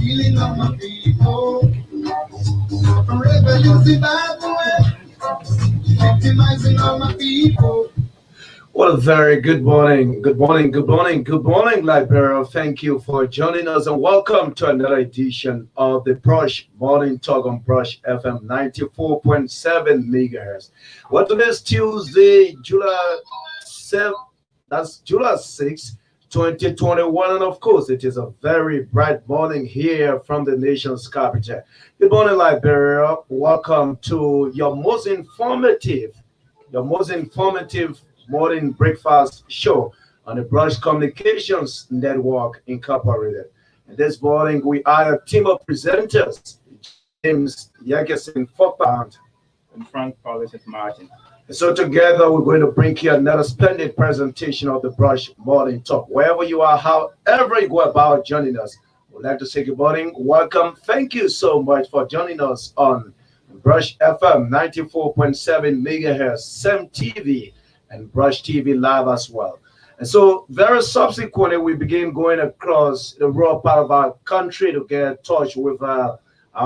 killing all my people. Forever using bad way, victimizing all my people. Well, a very good morning, good morning, good morning, good morning, Liberia. Thank you for joining us and welcome to another edition of the Brush Morning Talk on Brush FM 94.7 megahertz. Well, today's Tuesday, July 7th, that's July 6th, 2021. And of course, it is a very bright morning here from the nation's capital. Good morning, Liberia. Welcome to your most informative morning breakfast show on the Brush Communications Network Incorporated. And this morning, we are a team of presenters, James Yagesin Fokband and Frank Paulus Martin. So together, we're going to bring you another splendid presentation of the Brush Morning Talk. Wherever you are, however you go about joining us, we'd like to say good morning, welcome. Thank you so much for joining us on Brush FM 94.7 megahertz, SEM TV, and Brush TV Live as well. And so very subsequently, we begin going across the rural part of our country to get in touch with our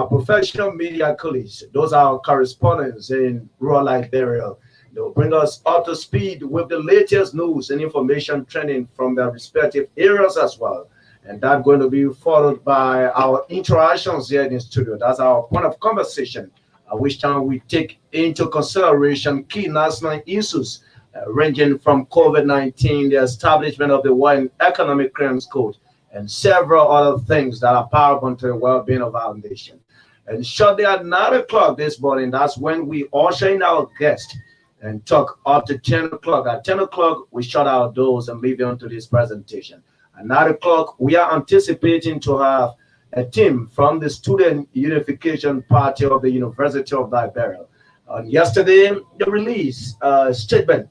professional media colleagues. Those are our correspondents in rural Liberia. They'll bring us up to speed with the latest news and information trending from their respective areas as well. And that's going to be followed by our interactions here in the studio. That's our point of conversation, at which time we take into consideration key national issues ranging from COVID-19, the establishment of the World Economic Crimes Code, and several other things that are paramount to the well-being of our nation. And shortly at 9 o'clock this morning, that's when we usher in our guest and talk up to 10 o'clock. At 10 o'clock, we shut our doors and leave on to this presentation. At 9 o'clock, we are anticipating to have a team from the Student Unification Party of the University of Liberia. Yesterday, they released a statement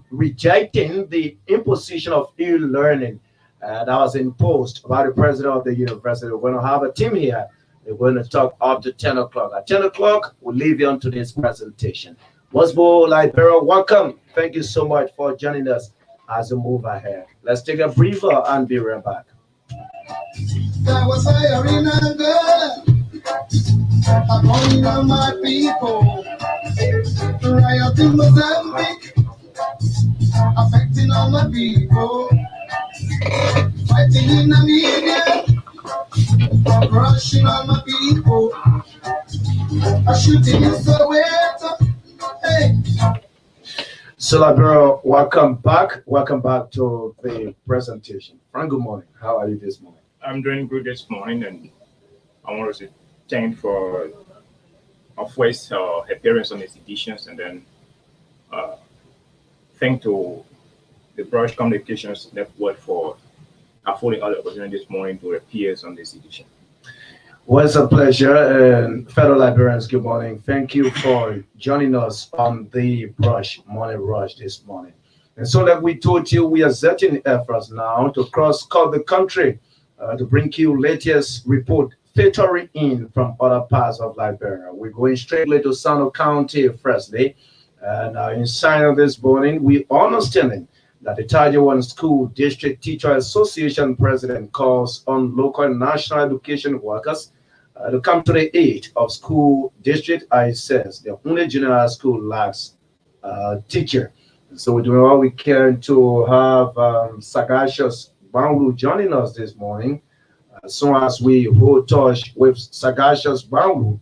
rejecting the imposition of e-learning that was imposed by the president of the university. We're going to have a team here. We're going to talk up to 10 o'clock. At 10 o'clock, we'll leave you on to this presentation. Once more, Liberia, welcome. Thank you so much for joining us as we move ahead. Let's take a breather and be right back. That was upon all my people, riot in Mozambique, affecting all my people, fighting in Namibia, rushing all my people, a shooting in Soweto. Hey. So, Liberia, welcome back. Welcome back to the presentation. Frank, good morning. How are you this morning? I'm doing good this morning, and I want to say thank for our first appearance on these editions, and then thank to the Brush Communications Network for affording us the opportunity this morning to appear on this edition. Well, it's a pleasure, and fellow Liberians, good morning. Thank you for joining us on the Brush Morning Rush this morning. And so, like we told you, we are setting efforts now to cross-cut the country to bring you latest report filtering in from other parts of Liberia. We're going straightly to Sano County firstly. And in sign this morning, we are understanding that the Tajawan School District Teacher Association president calls on local and national education workers to come to the aid of school district. I says the only general school lacks teacher. So we're doing all we can to have Sagacious Bangu joining us this morning. As soon as we hold touch with Sagacious Bangu,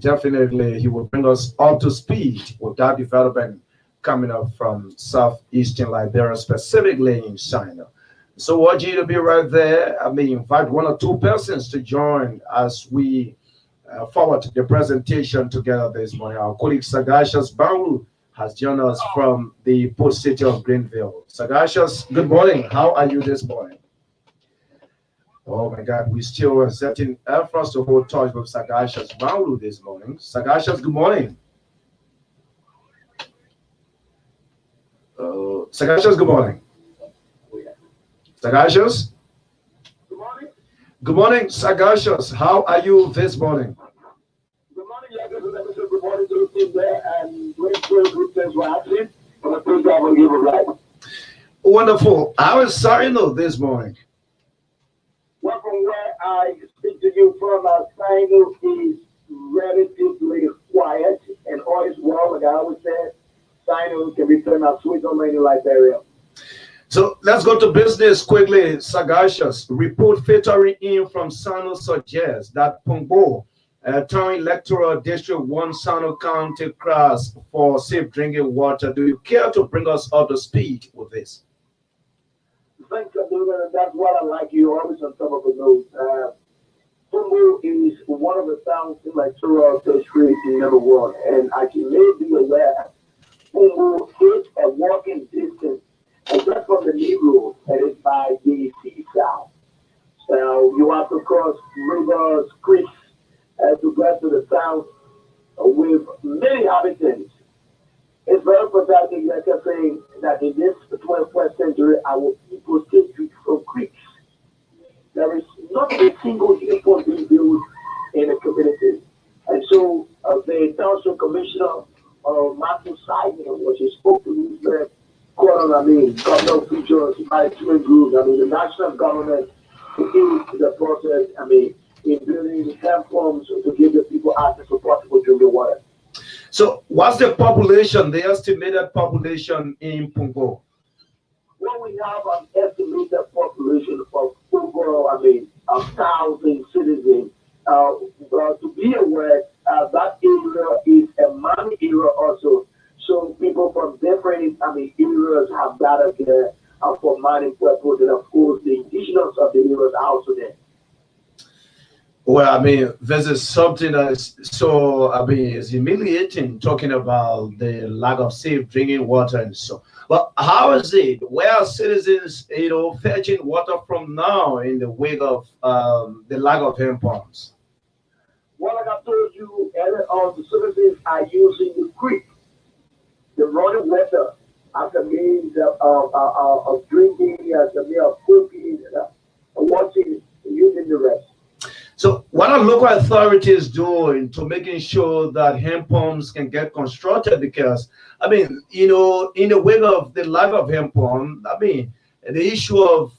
definitely he will bring us up to speed with that development coming up from southeastern Liberia, specifically in China. So I want you to be right there. I may invite one or two persons to join as we forward the presentation together this morning. Our colleague Sagacious Bangu has joined us from the post city of Greenville. Sagacious, good morning. How are you this morning? Oh my God, we still are setting efforts to hold touch with Sagacious Bangu this morning. Sagacious, good morning. Sagacious, good morning. Sagacious? Good morning. Good morning, Sagacious. How are you this morning? Good morning, good morning to the team there, and great things were happening. And I think I will give it right. Wonderful. How is Sarino this morning? Well, from where I speak to you from a sign is relatively quiet and all is well. Like I always said, sign can be turned out sweet on many Liberia. So let's go to business quickly. Sagacious report filtering in from Sano suggests that Pungo, Town Electoral District 1 Sano County cross for safe drinking water. Do you care to bring us up to speed with this? Thanks, Abdullah, and that's what I like. You always on top of the note. Pungu is one of the towns in Electoral District number 1, and as you may be aware, Pungu is a walking distance and just from the neighborhood that is by the seaside. So you have to cross rivers, creeks, to get to the town with many inhabitants. It's very pathetic, like I say, that in this 21st century, our people still drink from creeks. There is not a single uniform being built in the community. And so the township commissioner, Matthew Simon, was he spoke to me, government officials, management groups, the national government to do the process, in building camp forms to give the people access to potable drinking water. So what's the population, the estimated population in Pungo? Well, we have an estimated population of over, 1,000 citizens. To be aware, that area is a mining area also. So people from different areas have gathered there for mining purposes, and of course the indigenous of the areas are also there. Well, this is something that is so, it's humiliating talking about the lack of safe drinking water and so. But how is it? Where are citizens, fetching water from now in the wake of the lack of hand pumps? Well, like I told you earlier on, the citizens are using the creek, the running water, as a means of drinking, as a means of cooking, washing, using the rest. So what are local authorities doing to making sure that hand pumps can get constructed? Because, in the wake of the lack of hand pump, the issue of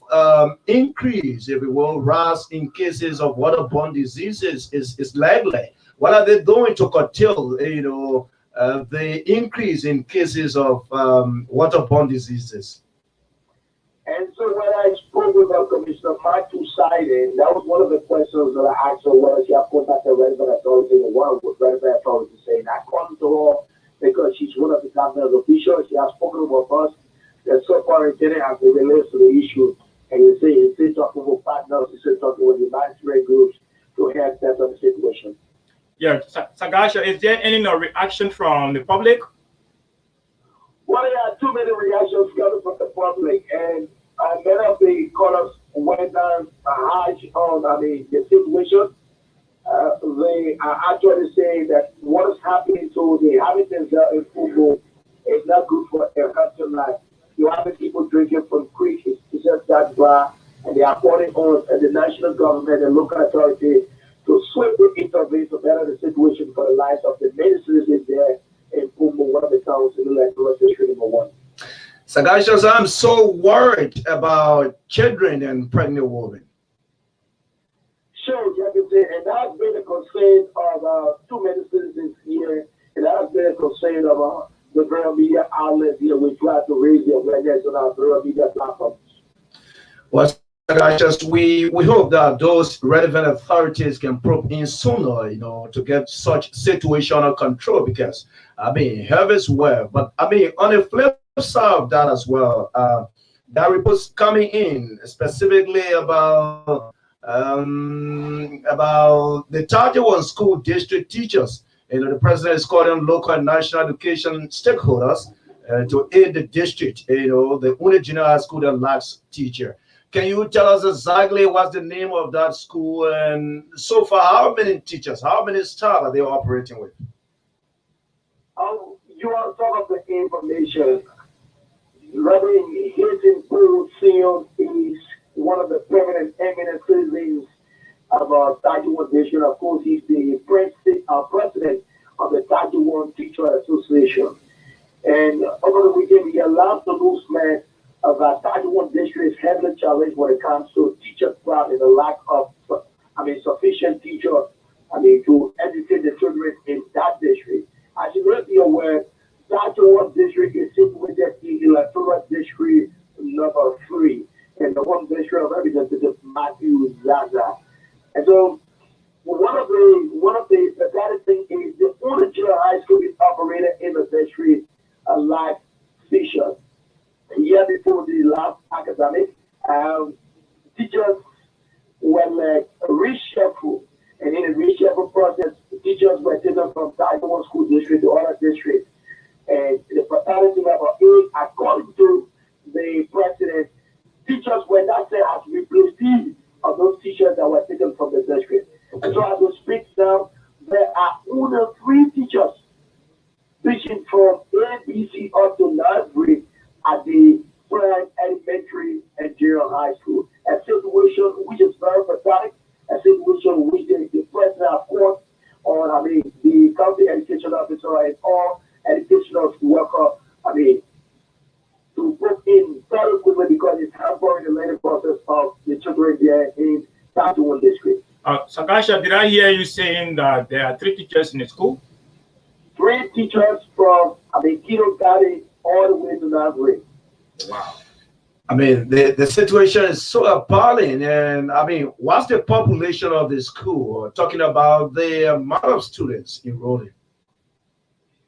increase, if you will, rise in cases of waterborne diseases is likely. What are they doing to curtail, the increase in cases of waterborne diseases? And so when I spoke with our Commissioner Matthew Sidon, that was one of the questions that I asked her, whether she had contacted relevant authorities and one was relevant authorities saying that come to her because she's one of the governor's officials. She has spoken with us, the superintendent as it relates to the issue. And you say, he's still talking with partners, he's still talking with the management groups to help that on the situation. Yeah, Sagasha, is there any reaction from the public? Well, there are too many reactions coming from the public, and many of the callers went down harsh on the situation. They are actually saying that what is happening to the inhabitants in Pungo is not good for a country life. You have people drinking from creeks, it's just that bar, and they are calling on the national government and local authority to swiftly intervene to better the situation for the lives of the many citizens there in Pungo, one of the towns in the Electoral District number 1. Sagacious, I'm so worried about children and pregnant women. Sure, you can say, and that has been a concern of too many citizens here, and that has been a concern of the various media outlets here. We try to raise the awareness on our various media platforms. Well, Sagacious, we hope that those relevant authorities can probe in sooner, to get such situational control, because health is well, but on the flip side of that as well, there are reports coming in specifically about the 31 school district teachers. The president is calling local and national education stakeholders to aid the district, the only junior high school that lacks teacher. Can you tell us exactly what's the name of that school, and so far how many teachers, how many staff are they operating with? You are some of the information. Reverend Hilton Poole Sion is one of the permanent eminent citizens of 31 District. Of course, he's the president of the 31 Teacher Association. And over the weekend, he allowed the newsman of 31 District is heavily challenged when it comes to teacher problem and the lack of education teachers, to educate the children in that district. As you may be aware, that one district is situated in electoral district number 3, and the one district of Representative Matthew Zaza. And so one of the better thing is the only junior high school is operated in the district like Fisher. A year before the last academic, teachers were like reshuffled, and in the reshuffle process, teachers were taken from Taiwan School District to other districts. And the fatality level is, according to the president, teachers were not said as replaced of those teachers that were taken from the district. And so as we speak now, there are only 3 teachers teaching from ABC up to 9th grade at the Prime Elementary and Junior High School. A situation which is very pathetic, a situation which the president, of course, or the county education officer and all educational worker, to put in very quickly because it's hampering the learning process of the children there in Taiwan district. Sakasha, did I hear you saying that there are 3 teachers in the school? 3 teachers from kindergarten all the way to 9th grade. Wow. The situation is so appalling. And what's the population of the school? Talking about the amount of students enrolling.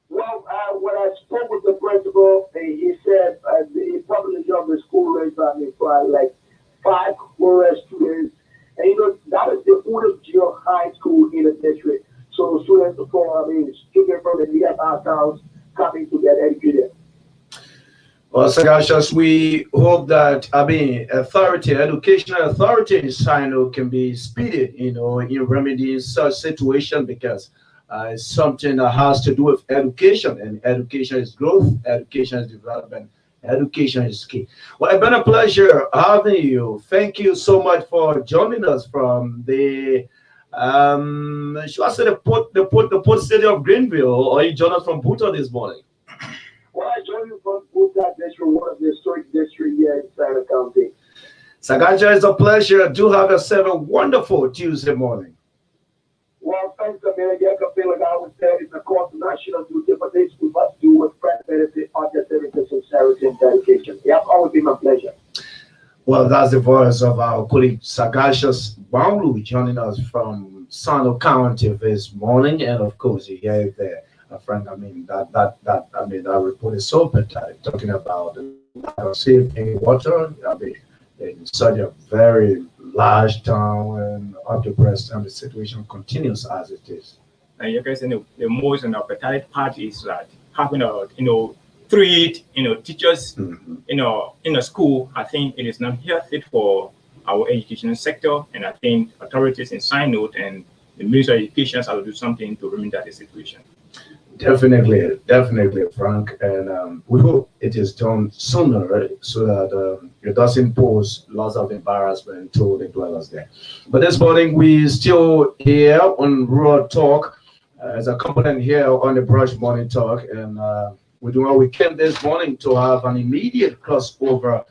Well, when I spoke with the principal, he said the population of the school range for like 500 students. And that is the only junior high school in the district. So students students from the nearby towns coming to get educated. Well, Sagashas, we hope that educational authority in Sino can be speeded, in remedying such situation, because it's something that has to do with education, and education is growth, education is development, education is key. Well, it's been a pleasure having you. Thank you so much for joining us from the should I say the port city of Greenville, or you joined us from Bhutan this morning? Well, I joined you from Bhutan district, one of the historic districts here in Santa County. Sagaja, it's a pleasure. Do have yourself a wonderful Tuesday morning. Well, thanks, America. I feel like I would say it's a course of national duty, but this we must do with friend benefit, objectivity, sincerity, and dedication. It's always been my pleasure. Well, that's the voice of our colleague Sagashas Banglu joining us from Sano County this morning, and of course, you hear there, Frank. That report is so pathetic, talking about safe water. In such a very large town and up to present, the situation continues as it is. And you guys, the most pathetic part is that having 3 teachers in a school. I think it is not healthy for our education sector, and I think authorities in Synod and the Ministry of Education have to do something to remedy that situation. Definitely, Frank, and we hope it is done sooner so that it doesn't pose lots of embarrassment to the dwellers there. But this morning we still here on Rural Talk as a component here on the Brush Morning Talk, and we're doing what we can this morning to have an immediate crossover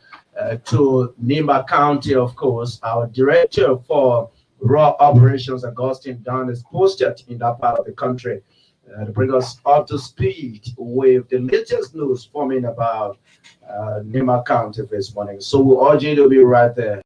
to Nima County. Of course, our director for raw operations, Augustine Dunn, is posted in that part of the country to bring us up to speed with the latest news forming about Nima County this morning. So we urge you to be right there.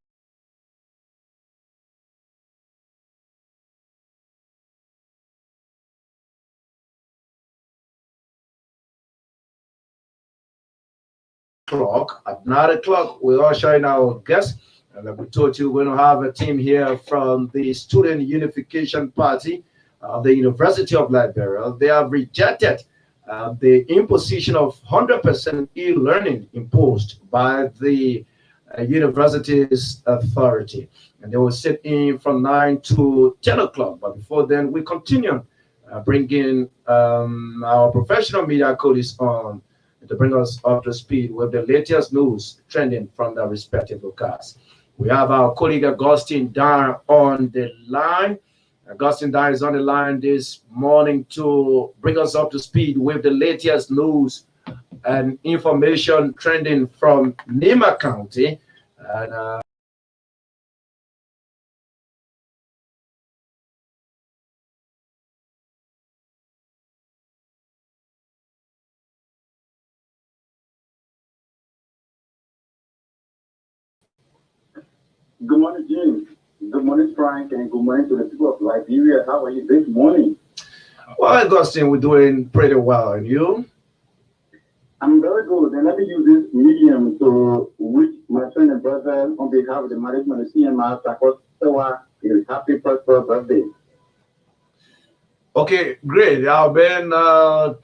At 9 o'clock, we are showing our guests. And like we told you, we're going to have a team here from the Student Unification Party of the University of Liberia. They have rejected the imposition of 100% e-learning imposed by the university's authority. And they will sit in from 9 to 10 o'clock. But before then, we continue bringing our professional media colleagues on to bring us up to speed with the latest news trending from the respective locales. We have our colleague Augustine Dunn on the line. Augustine Dunn is on the line this morning to bring us up to speed with the latest news and information trending from Nima County. And Good morning, James. Good morning, Frank, and good morning to the people of Liberia. How are you this morning? Well, Augustine, we're doing pretty well. And you? I'm very good, and let me use this medium to wish my friend and brother on behalf of the management of CMR Takos Sewa a happy prosperous birthday. Okay, great. Ben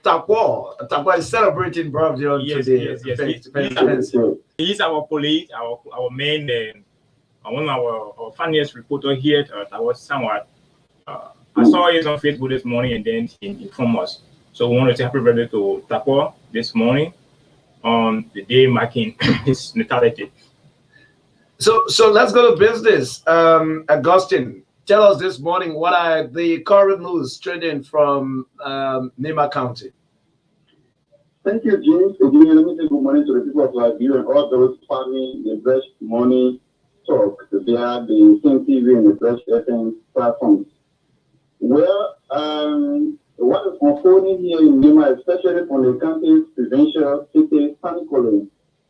Takwa is celebrating birthday on today. He's our police, our main, one of our funniest reporter here. That was somewhat. I saw it on Facebook this morning, and then he informed us. So we want to say happy birthday to Takwa this morning on the day marking his natality. So let's go to business. Augustine, tell us this morning what are the current news trending from Nima County. Thank you, James. Again, let me say good morning to the people of Liberia and all those following the Fresh Morning Talk via the Same TV and the Fresh FM platforms. Well, what is unfolding here in Nima, especially from the county's provincial city, Panicolo,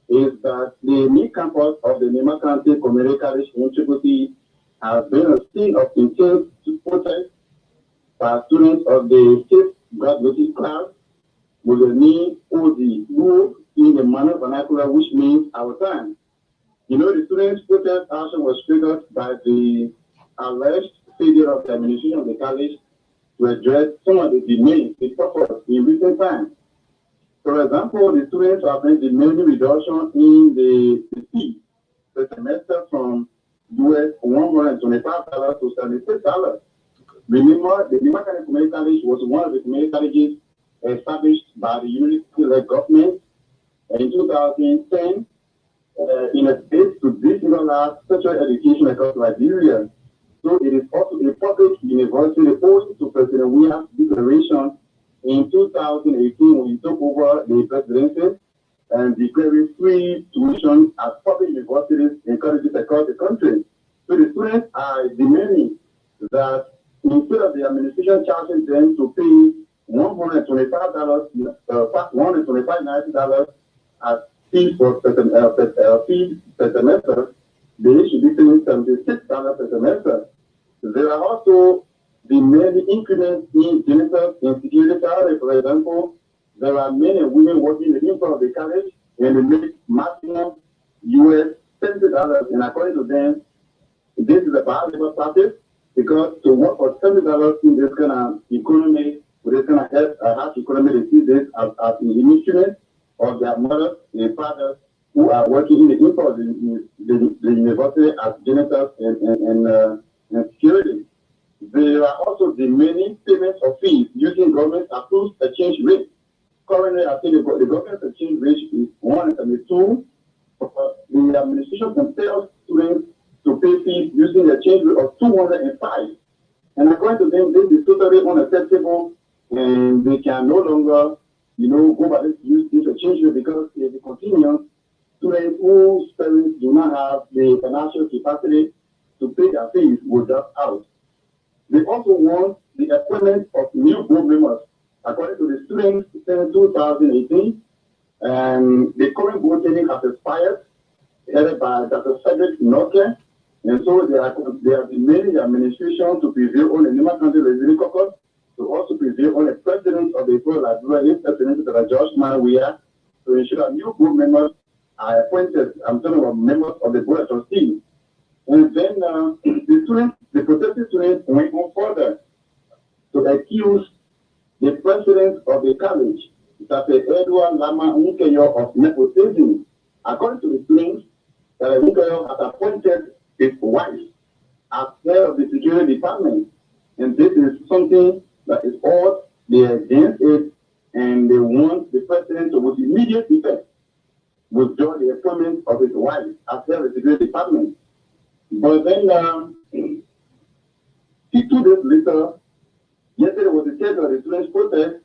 is that the new campus of the Nima County Community College in Tripoli has been a scene of intense protest by students of the 5th graduating class with the name OD, who in the manner vernacular, which means our time. You know, the students' protest action was triggered by the alleged failure of the administration of the college to address some of the demands they suffered in recent times. For example, the students have been demanding reduction in the fee per semester from US $125 to $76. Remember, the Nima County Community College was one of the community colleges established by the university government in 2010 in a bid to decentralize sexual education across Liberia. So it is also a public university owing to President William's declaration in 2018 when he took over the presidency and declaring free tuition at public universities and colleges across the country. So the students are demanding that instead of the administration charging them to pay $125 as fee per semester, they should be paying $76 per semester. There are also the many increments in janitors and security salary. For example, there are men and women working in front of the college and they make maximum US $70. And according to them, this is a bad labor practice because to work for $70 in this kind of economy, with this kind of harsh economy, they see this as an instrument of their mothers and fathers who are working in the import in the university as janitors and security. There are also the many payments of fees using government approved exchange rate. Currently, I think the government exchange rate is 172. The administration compels students to pay fees using the exchange rate of 205. And according to them, this is totally unacceptable, and they can no longer, go by this use this exchange rate because if it continues, students whose parents do not have the financial capacity to pay their fees will drop out. They also want the appointment of new board members. According to the students since 2018, and the current board training has expired, headed by Dr. Cedric Noke, and so they are demanding the administration to prevail on the Nima County Legislative Caucus, to also prevail on the president of the Full Liberia, President George Mawia, to ensure that new board members are appointed. I'm talking about members of the board of trustees. And then the protesting students went on further to accuse the president of the college, Dr. Edward Lama Nkeyo, of nepotism. According to the students, Nkeyo has appointed his wife as head of the security department. And this is something that is odd. They are against it, and they want the president to, with immediate effect, withdraw the appointment of his wife as head of the security department. But then, 2 days later, yesterday was the schedule of the students' protest,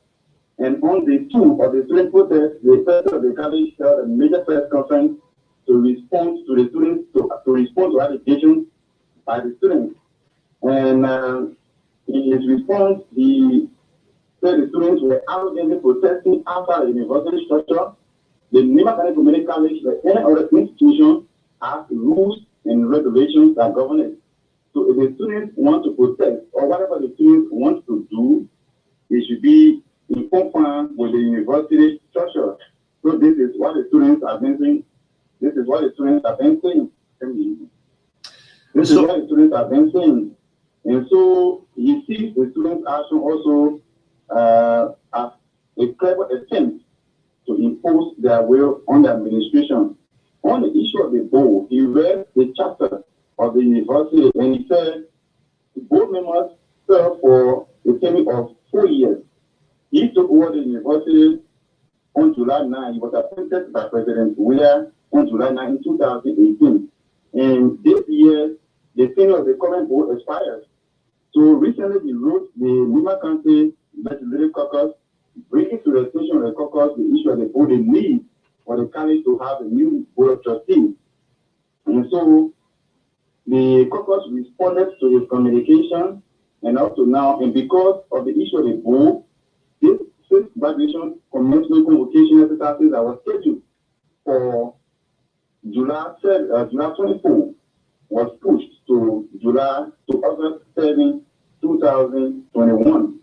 and on the 2 of the student protest, the president of the college held a major press conference to respond to the students, to respond to allegations by the students. And in his response, he said the students were arrogantly protesting outside the university structure. The Nima County Community College, like any other institution, has rules and regulations that govern it. So if the students want to protest or whatever the students want to do, it should be in conformance with the university structure. So this is what the students have been saying. This is what the students have been saying. This is what the students have been saying. And so he sees the students' action also as a clever attempt to impose their will on the administration. On the issue of the board, he read the chapter of the university and he said the board members serve for a term of 4 years. He took over the university on July 9. He was appointed by President Weah on July 9 in 2018. And this year, the tenure of the current board expires. So recently, he wrote the Lima County Legislative Caucus, bringing to the attention of the caucus the issue of the board, the need for the college to have a new board of trustees. And so the caucus responded to his communication, and up to now, and because of the issue of the board, this sixth graduation commencement convocation exercises that was scheduled for July 24 was pushed to August 7, 2021.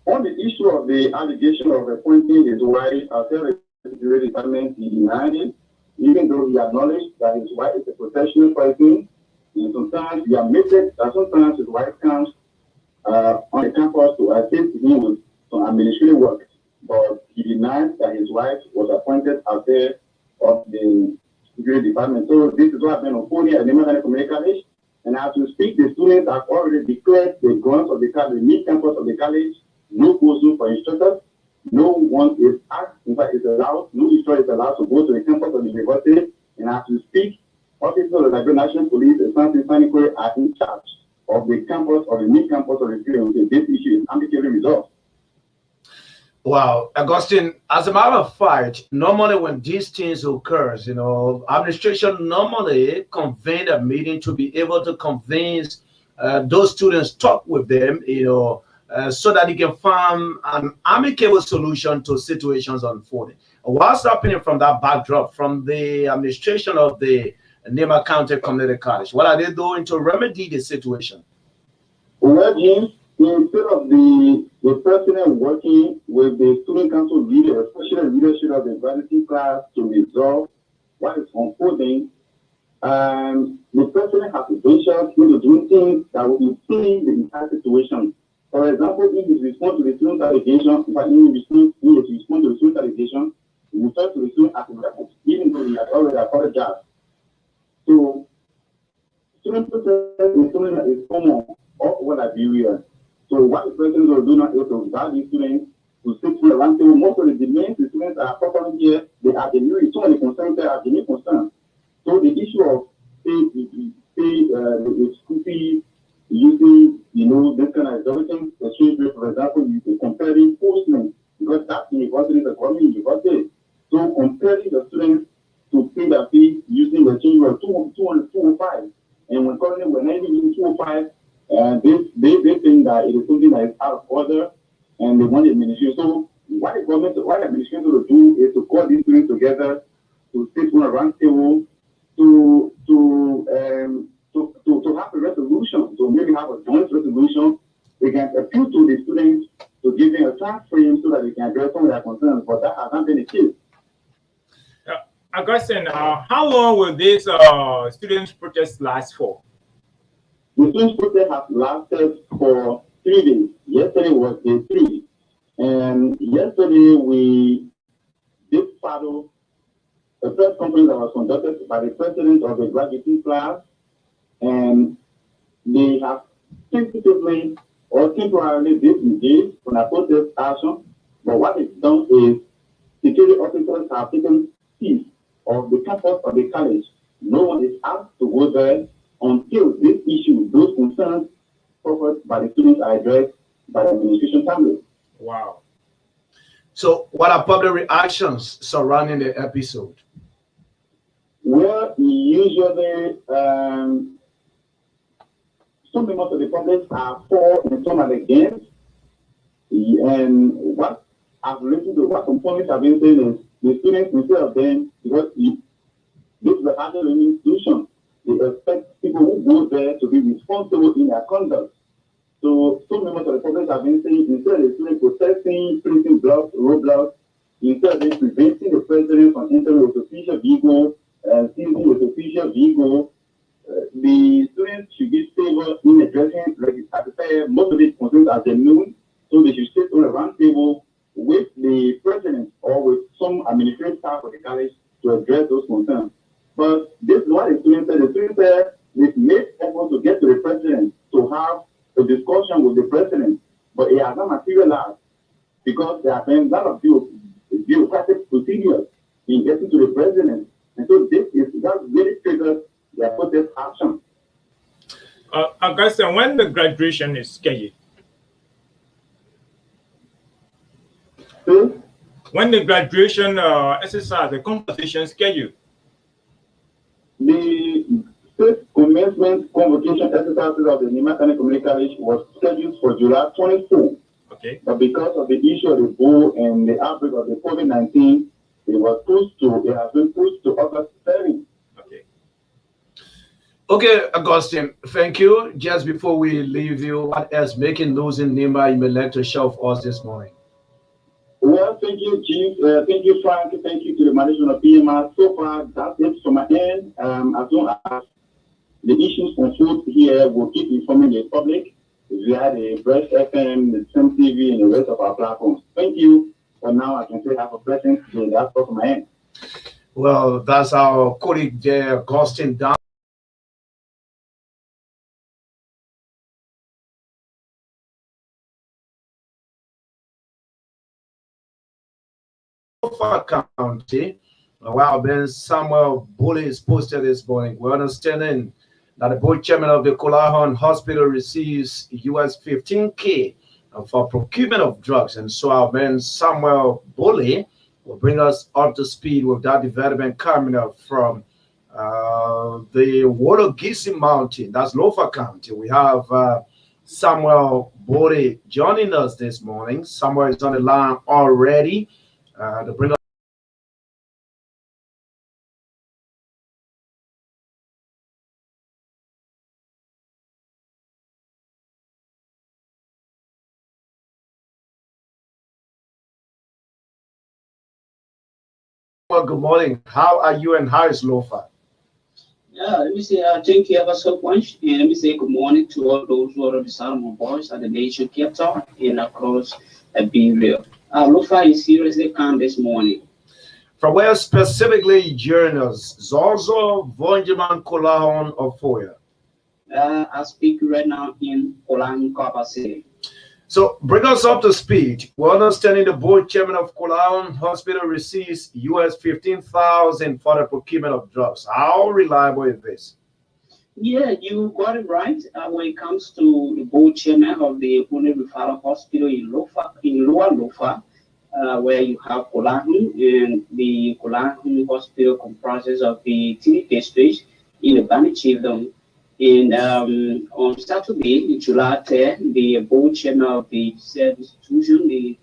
On the issue of the allegation of appointing his wife as head of the security department, he denied it, even though he acknowledged that his wife is a professional person. And sometimes he admitted that sometimes his wife comes on the campus to assist him with some administrative work, but he denied that his wife was appointed as head of the security department. So this is what happened on Pony at Lima Community College. And as we speak, the students have already declared the grounds of the college, the main campus of the college, no posting for instructors. No one is asked, in fact, is allowed, no instructor is allowed to go to the campus of the university. And as we speak, officers of the Liberia National Police and San Francisco are in charge of the campus, or the main campus of the university. This issue is amicably resolved. Wow, Augustine, as a matter of fact, normally when these things occurs, administration normally convene a meeting to be able to convince those students, talk with them, so that they can find an amicable solution to situations unfolding. What's happening from that backdrop, from the administration of the Lima County Community College? What are they doing to remedy the situation? Well, James, instead of the president working with the student council leader, especially the leadership of the graduating class, to resolve what is unfolding, the president has ventured into doing things that will improve the entire situation. For example, in his response to the student allegation, in his response to the student allegation, he referred to the student as a rebel, even though he had already apologized. So, student protest is common all over Liberia. So what the president will do now is to guide these students to sit to the round table. Most of the demands the students are performing here, they are genuine. Some of the concerns they are genuine concerns. So the issue of the school fee, using this kind of exorbitant exchange rate, for example, you comparing postmen, because that university is a government university. So comparing the students to pay their fee using the exchange rate 205, and when currently we're not even using 205. They think that it is something that is out of order, and they want the administration. So what the administration will do is to call these students together, to sit on a round table, to have a resolution, to maybe have a joint resolution. They can appeal to the students to give them a time frame so that they can address some of their concerns. But that has not been the case. Augustine, how long will this students' protest last for? The students' protest has lasted for 3 days. Yesterday was day 3. And yesterday we did follow a press conference that was conducted by the president of the graduating class. And they have tentatively or temporarily disengaged from a protest action. But what they've done is security officers have taken peace of the campus of the college. No one is asked to go there until this issue, those concerns offered by the students are addressed by the administration family. Wow. So what are public reactions surrounding the episode? Well, usually some members of the public are for and some are against. And what I've listened to, what some publics have been saying is the students, instead of them, because This is a higher learning institution. They expect people who go there to be responsible in their conduct. So some members of the public have been saying, instead of students protesting, printing blocks, roadblocks, instead of preventing the president from entering with official vehicle and seizing with official vehicle, the students should give favor in addressing, like I said, most of these concerns are genuine, so they should sit on a round table with the president or with some administrative staff of the college to address those concerns. But this is what the students said. The students said they've made efforts to get to the president to have a discussion with the president, but it has not materialized because there have been a lot of bureaucratic procedures in getting to the president. And so this is that really triggered their protest action. Augustine, when the graduation is scheduled? So, When the graduation exercise, the composition schedule? the state commencement convocation exercises of the Nimatanik Community College was scheduled for July 24. Okay. But because of the issue of the bull and the outbreak of the COVID-19, it has been pushed to August 7. Okay. Okay, Augustine, thank you. Just before we leave you, what else making news in Nimba you may like to share with us this morning? Well, thank you, Chief. Thank you, Frank. Thank you to the management of PMR. So far, that's it from my end. As long as the issues unfold here, we'll keep informing the public via the Breast FM, the SIM TV, and the rest of our platforms. Thank you. For now, I can say have a blessing. That's all from my end. Well, that's our colleague there, Augustine Down. County, while Ben Samuel Bully is posted this morning. We're understanding that the board chairman of the Colahon Hospital receives US $15K for procurement of drugs. And so our man Samuel Bully will bring us up to speed with that development coming up from the Wotogisi Mountain. That's Lofa County. We have Samuel Bully joining us this morning. Samuel is on the line already. To bring well, good morning. How are you and how is Lofa? Yeah, let me say thank you ever so much, and let me say good morning to all those who are the Solomon Boys at the nation capital and across the Berea. Lofa is seriously calm this morning. From where specifically journals Zozo Vonjaman Colahon of Foya? I speak right now in Colahon, Copper City. So bring us up to speed. We're understanding the board chairman of Colahon Hospital receives US $15,000 for the procurement of drugs. How reliable is this? Yeah, you got it right. When it comes to the board chairman of the Pune Referral Hospital in Lofa, in Lower Lofa, where you have Colahon, and the Colahon Hospital comprises of the 3 districts in the Bani Chiefdom. And on Saturday, July 10, the board chairman of the said institution, the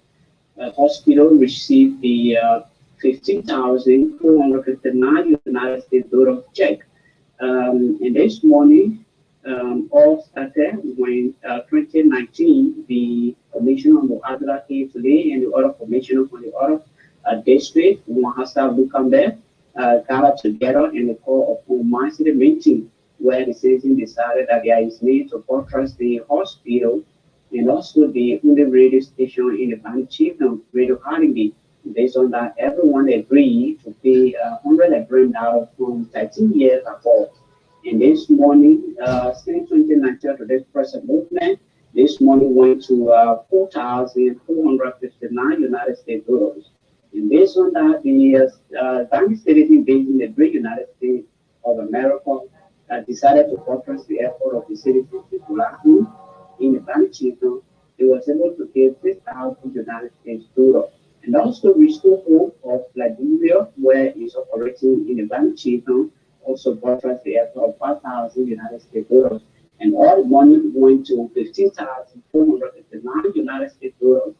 hospital, received the 15,459 United States dollar check. And this morning, all started when 2019, the commission on the other came today, and the other commission on the other district, one has to look on there, gathered together in the call of my city meeting, where the citizen decided that there is need to buttress the hospital and also the radio station in the Bani Chiefdom, Radio Carnegie. Based on that, everyone agreed to pay $100 from 13 years ago. And this morning, since 2019 to this present movement, this money went to 4,459 United States dollars. And based on that, the Bani citizen based in the great United States of America decided to buttress the effort of the citizens in the Bani Chiefdom. They was able to give 6,000 United States dollars. And also restore hope of Liberia, where it's operating in the Bani Chiefdom, also buttress the effort of 5,000 United States dollars. And all the money went to 15,459 United States dollars.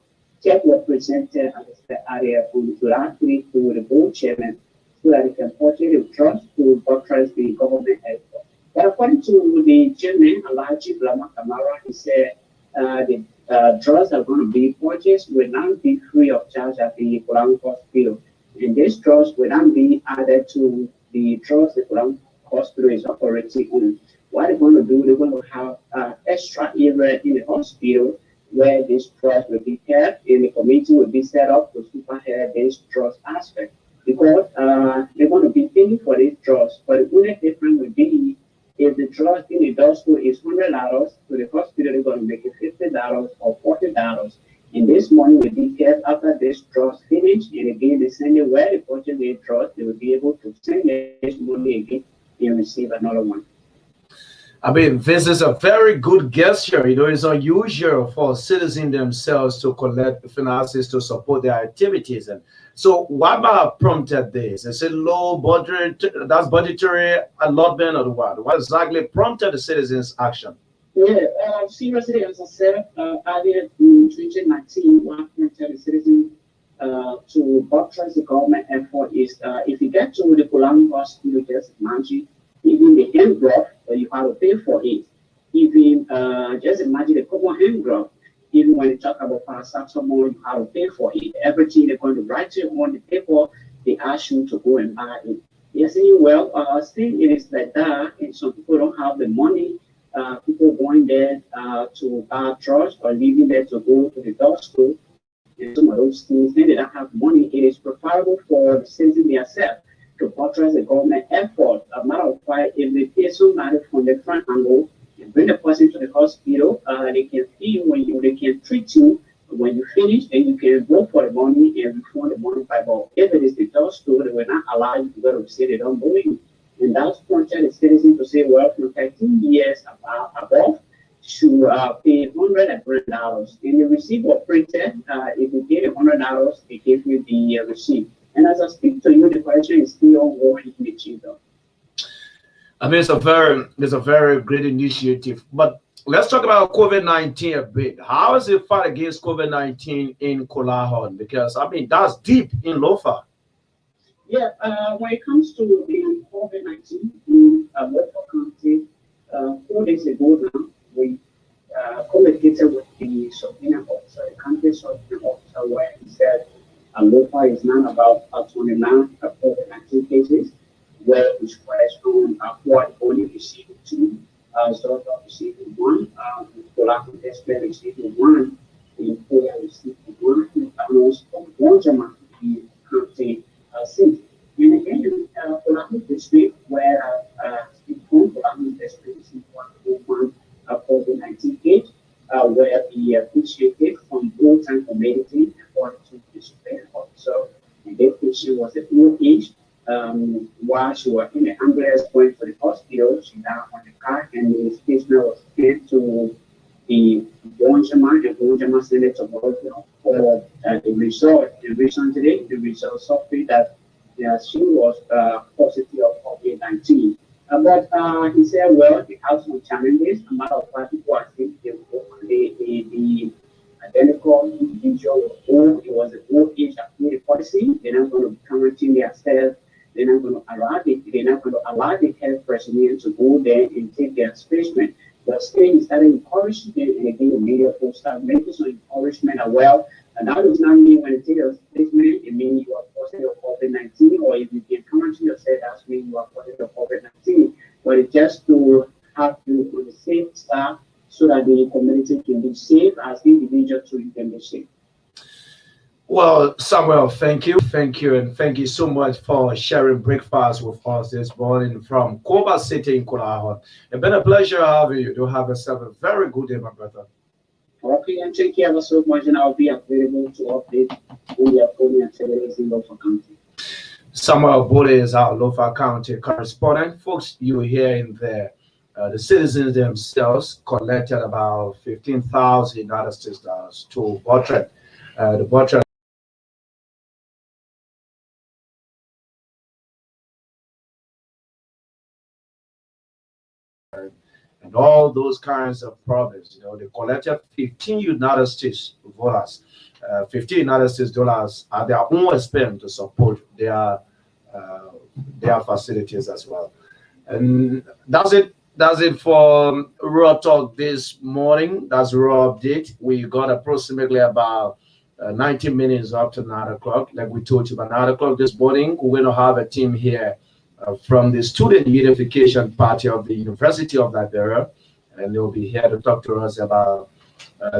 Check was presented at the area from July 3 to the board chairman, so that they can purchase the trust to buttress the government effort. But according to the chairman, Alhaji Blama Kamara, he said the drugs are going to be purchased will not be free of charge at the Kulang Hospital. And these drugs will not be added to the drugs the Kulang Hospital is operating on. What they're going to do, they're going to have extra area in the hospital where these drugs will be kept, and the committee will be set up to supervise these drugs aspect. Because they're going to be paying for these drugs, but the only difference will be if the drug in the hospital is $100, to the hospital they're going to make it $50 or $40. And this money will be kept after this drugs finish, and again they send it where they purchase the drugs, they will be able to send this money again and receive another one. I mean, this is a very good gesture. It's unusual for citizens themselves to collect finances to support their activities. And so what prompted this? Is it low budget, that's budgetary allotment, or what? What exactly prompted the citizens' action? Yeah, seriously, as I said earlier in 2019, what prompted the citizens to buttress the government effort is if you get to the Kulang Hospital, just imagine, even the hand glove, you have to pay for it. Even just imagine the common hand glove, even when you talk about paracetamol, you have to pay for it. Everything they're going to write you on the paper, they ask you to go and buy it. You're saying, well, still it is like that, and some people don't have the money. People going there to buy drugs or leaving there to go to the doctor, and some of those things, then they don't have money. It is preferable for the citizen themselves to buttress the government effort. A matter of fact, if they pay somebody from the front angle and bring the person to the hospital, they can feel they can treat you. When you finish, then you can go for the money and refund the money by law. If it is the doctor, they will not allow you to go to say they don't believe you. And that's prompted the citizen to say, well, from 13 years above, should pay $100. And the receipt was printed. If you pay the $100, they give you the receipt. And as I speak to you, the question is still ongoing in the chamber. I mean, it's a very great initiative. But let's talk about COVID-19 a bit. How is the fight against COVID-19 in Kolahon? Because I mean, that's deep in Lofa. Yeah, when it comes to the COVID-19 in Lofa County, 4 days ago now, we communicated with the subpoena officer, the county subpoena officer, where he said Lofa is now about 29 COVID-19 cases, where his question Quad only received 2, Zorba received 1, Kolahon Despair received 1, the Koya received 1, and Thanos from Bonjama, the county seat. And again, Kolahon District, where Kolahon District received 1 COVID-19 case, where he appreciated from both time community according to the Supreme Officer. And that patient was at old age. While she was in the ambulance going to the hospital, she died on the car, and the patient was sent to the Bonjama, and Bonjama sent it to Bolivia for the result. And recently, the result surfaced that she was positive of COVID-19. But he said, well, they have some challenges. A matter of fact, people are saying the identical individual was it was an old age activity policy. They're not going to quarantine themselves. They're not going to allow the health personnel to go there and take their specimen. But still, started encouraging them, and again, the media folks start making some encouragement as well. And that does not mean when you take a specimen, it means you are positive of COVID-19, or if you can quarantine yourself, that means you are positive of COVID-19. But it's just to have you on the safe side so that the community can be safe as individuals too can be safe. Well, Samuel, thank you, and thank you so much for sharing breakfast with us this morning from Koba City in Kolahon. It's been a pleasure having you. You have yourself a very good day, my brother. Okay, and thank you ever so much, and I'll be available to update on the upcoming activities in Lofa County. Samuel Bode is our Lofa County correspondent. Folks, you hear in there, the citizens themselves collected about $15,000 to buttress the buttress. And all those kinds of problems, they collected 15 United States dollars, $15 United States at their own expense to support their their facilities as well. And that's it. That's it for Raw Talk this morning. That's Raw Update. We got approximately about 90 minutes up to 9 o'clock. Like we told you, by 9 o'clock this morning, we're going to have a team here from the Student Unification Party of the University of Liberia, and they'll be here to talk to us about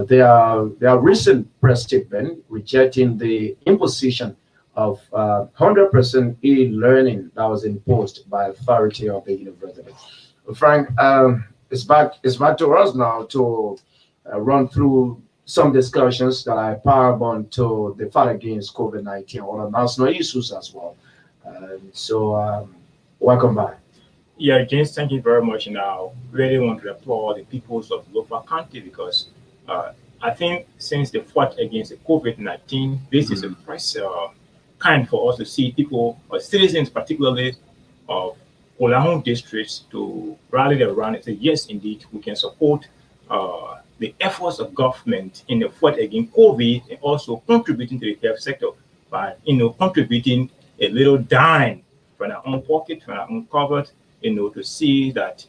their recent press statement rejecting the imposition of 100% e-learning that was imposed by authority of the university. Frank, it's back to us now to run through some discussions that are paramount to the fight against COVID-19 on the national issues as well. So welcome back. Yeah, James, thank you very much. And I really want to applaud the peoples of Lofa County because I think since the fight against the COVID-19, this is the first kind for us to see people, or citizens particularly of Olahun districts, to rally around and say, yes, indeed, we can support the efforts of government in the fight against COVID and also contributing to the health sector by, contributing a little dime from our own pocket, from our own cupboard, to see that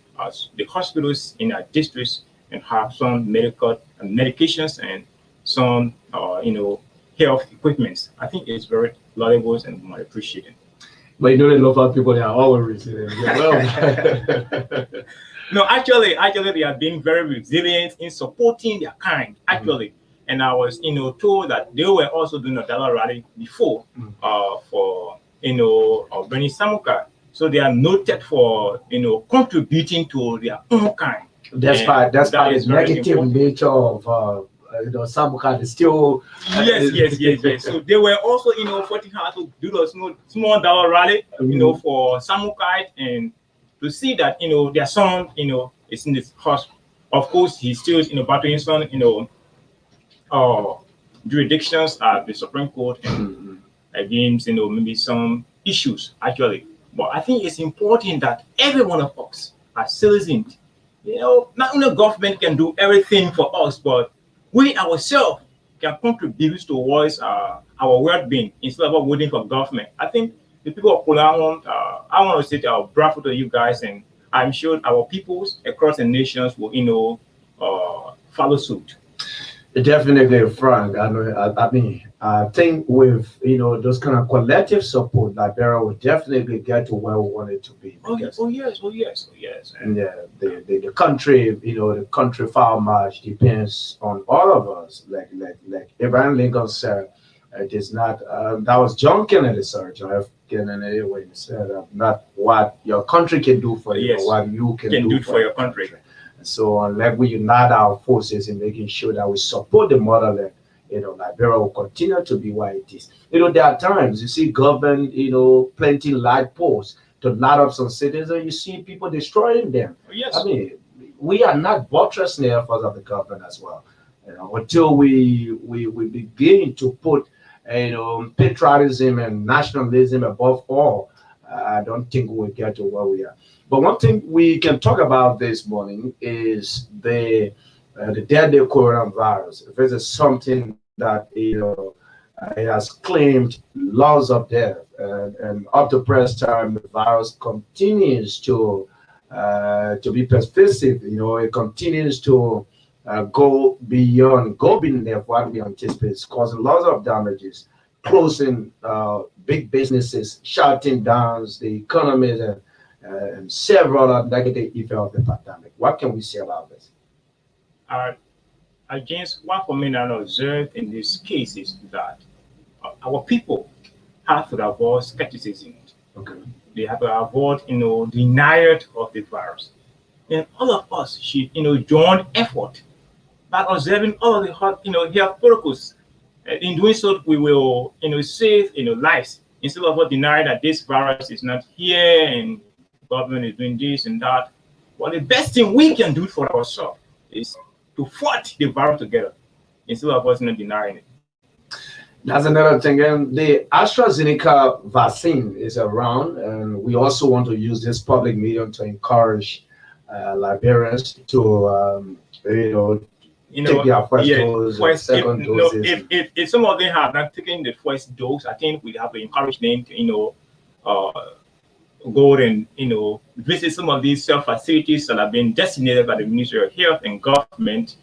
the hospitals in our districts and have some medical medications and some, health equipments. I think it's very laudable and much appreciated. But you know, the local people, they are always resilient. Well, no, actually, they are being very resilient in supporting their kind, actually. And I was, told that they were also doing a dollar rally before for, Benny Samuka. So they are noted for, contributing to their own kind. Despite the negative nature of, Samuka is still. Yes. So they were also, fighting hard to do the small dollar rally, for Samukite, and to see that, their son, is in this hospital. Of course, he's still, battling some, jurisdictions at the Supreme Court and against, maybe some issues, actually. But I think it's important that every one of us as citizens, not only government can do everything for us, but we ourselves can contribute towards our well-being instead of waiting for government. I think the people of Olahun, I want to say bravo to you guys, and I'm sure our peoples across the nations will, follow suit. Definitely, Frank. I think with those kind of collective support, Liberia will definitely get to where we want it to be. Oh yes. And the country, the country far much depends on all of us. Like Abraham Lincoln said, it is not. That was John Kennedy, sir. John F. Kennedy, when he said, "Not what your country can do for you, but what you can do for your country." So unless we unite our forces in making sure that we support the motherland, Liberia will continue to be what it is. There are times you see government, planting light posts to light up some cities, and you see people destroying them. Yes. I mean, we are not buttressing the efforts of the government as well. Until we begin to put, patriotism and nationalism above all, I don't think we'll get to where we are. But one thing we can talk about this morning is the deadly coronavirus. If this is something that it has claimed loss of death, and up to present time, the virus continues to be pervasive. It continues to go beyond what we anticipate. It's causing lots of damages, closing big businesses, shutting down the economies, and several other negative effects of the pandemic. What can we say about this? Against what phenomenon observed in this case is that our people have to avoid skepticism. Okay. They have to avoid, denial of the virus. And all of us should, join effort by observing all of the health protocols. In doing so, we will, save, lives instead of denying that this virus is not here and government is doing this and that. Well, the best thing we can do for ourselves is to fight the virus together instead of us not denying it. That's another thing. And the AstraZeneca vaccine is around, and we also want to use this public medium to encourage Liberians to, take their first dose or second doses. If some of them have not taken the first dose, I think we have to encourage them to, go and visit some of these health facilities that have been designated by the Ministry of Health and government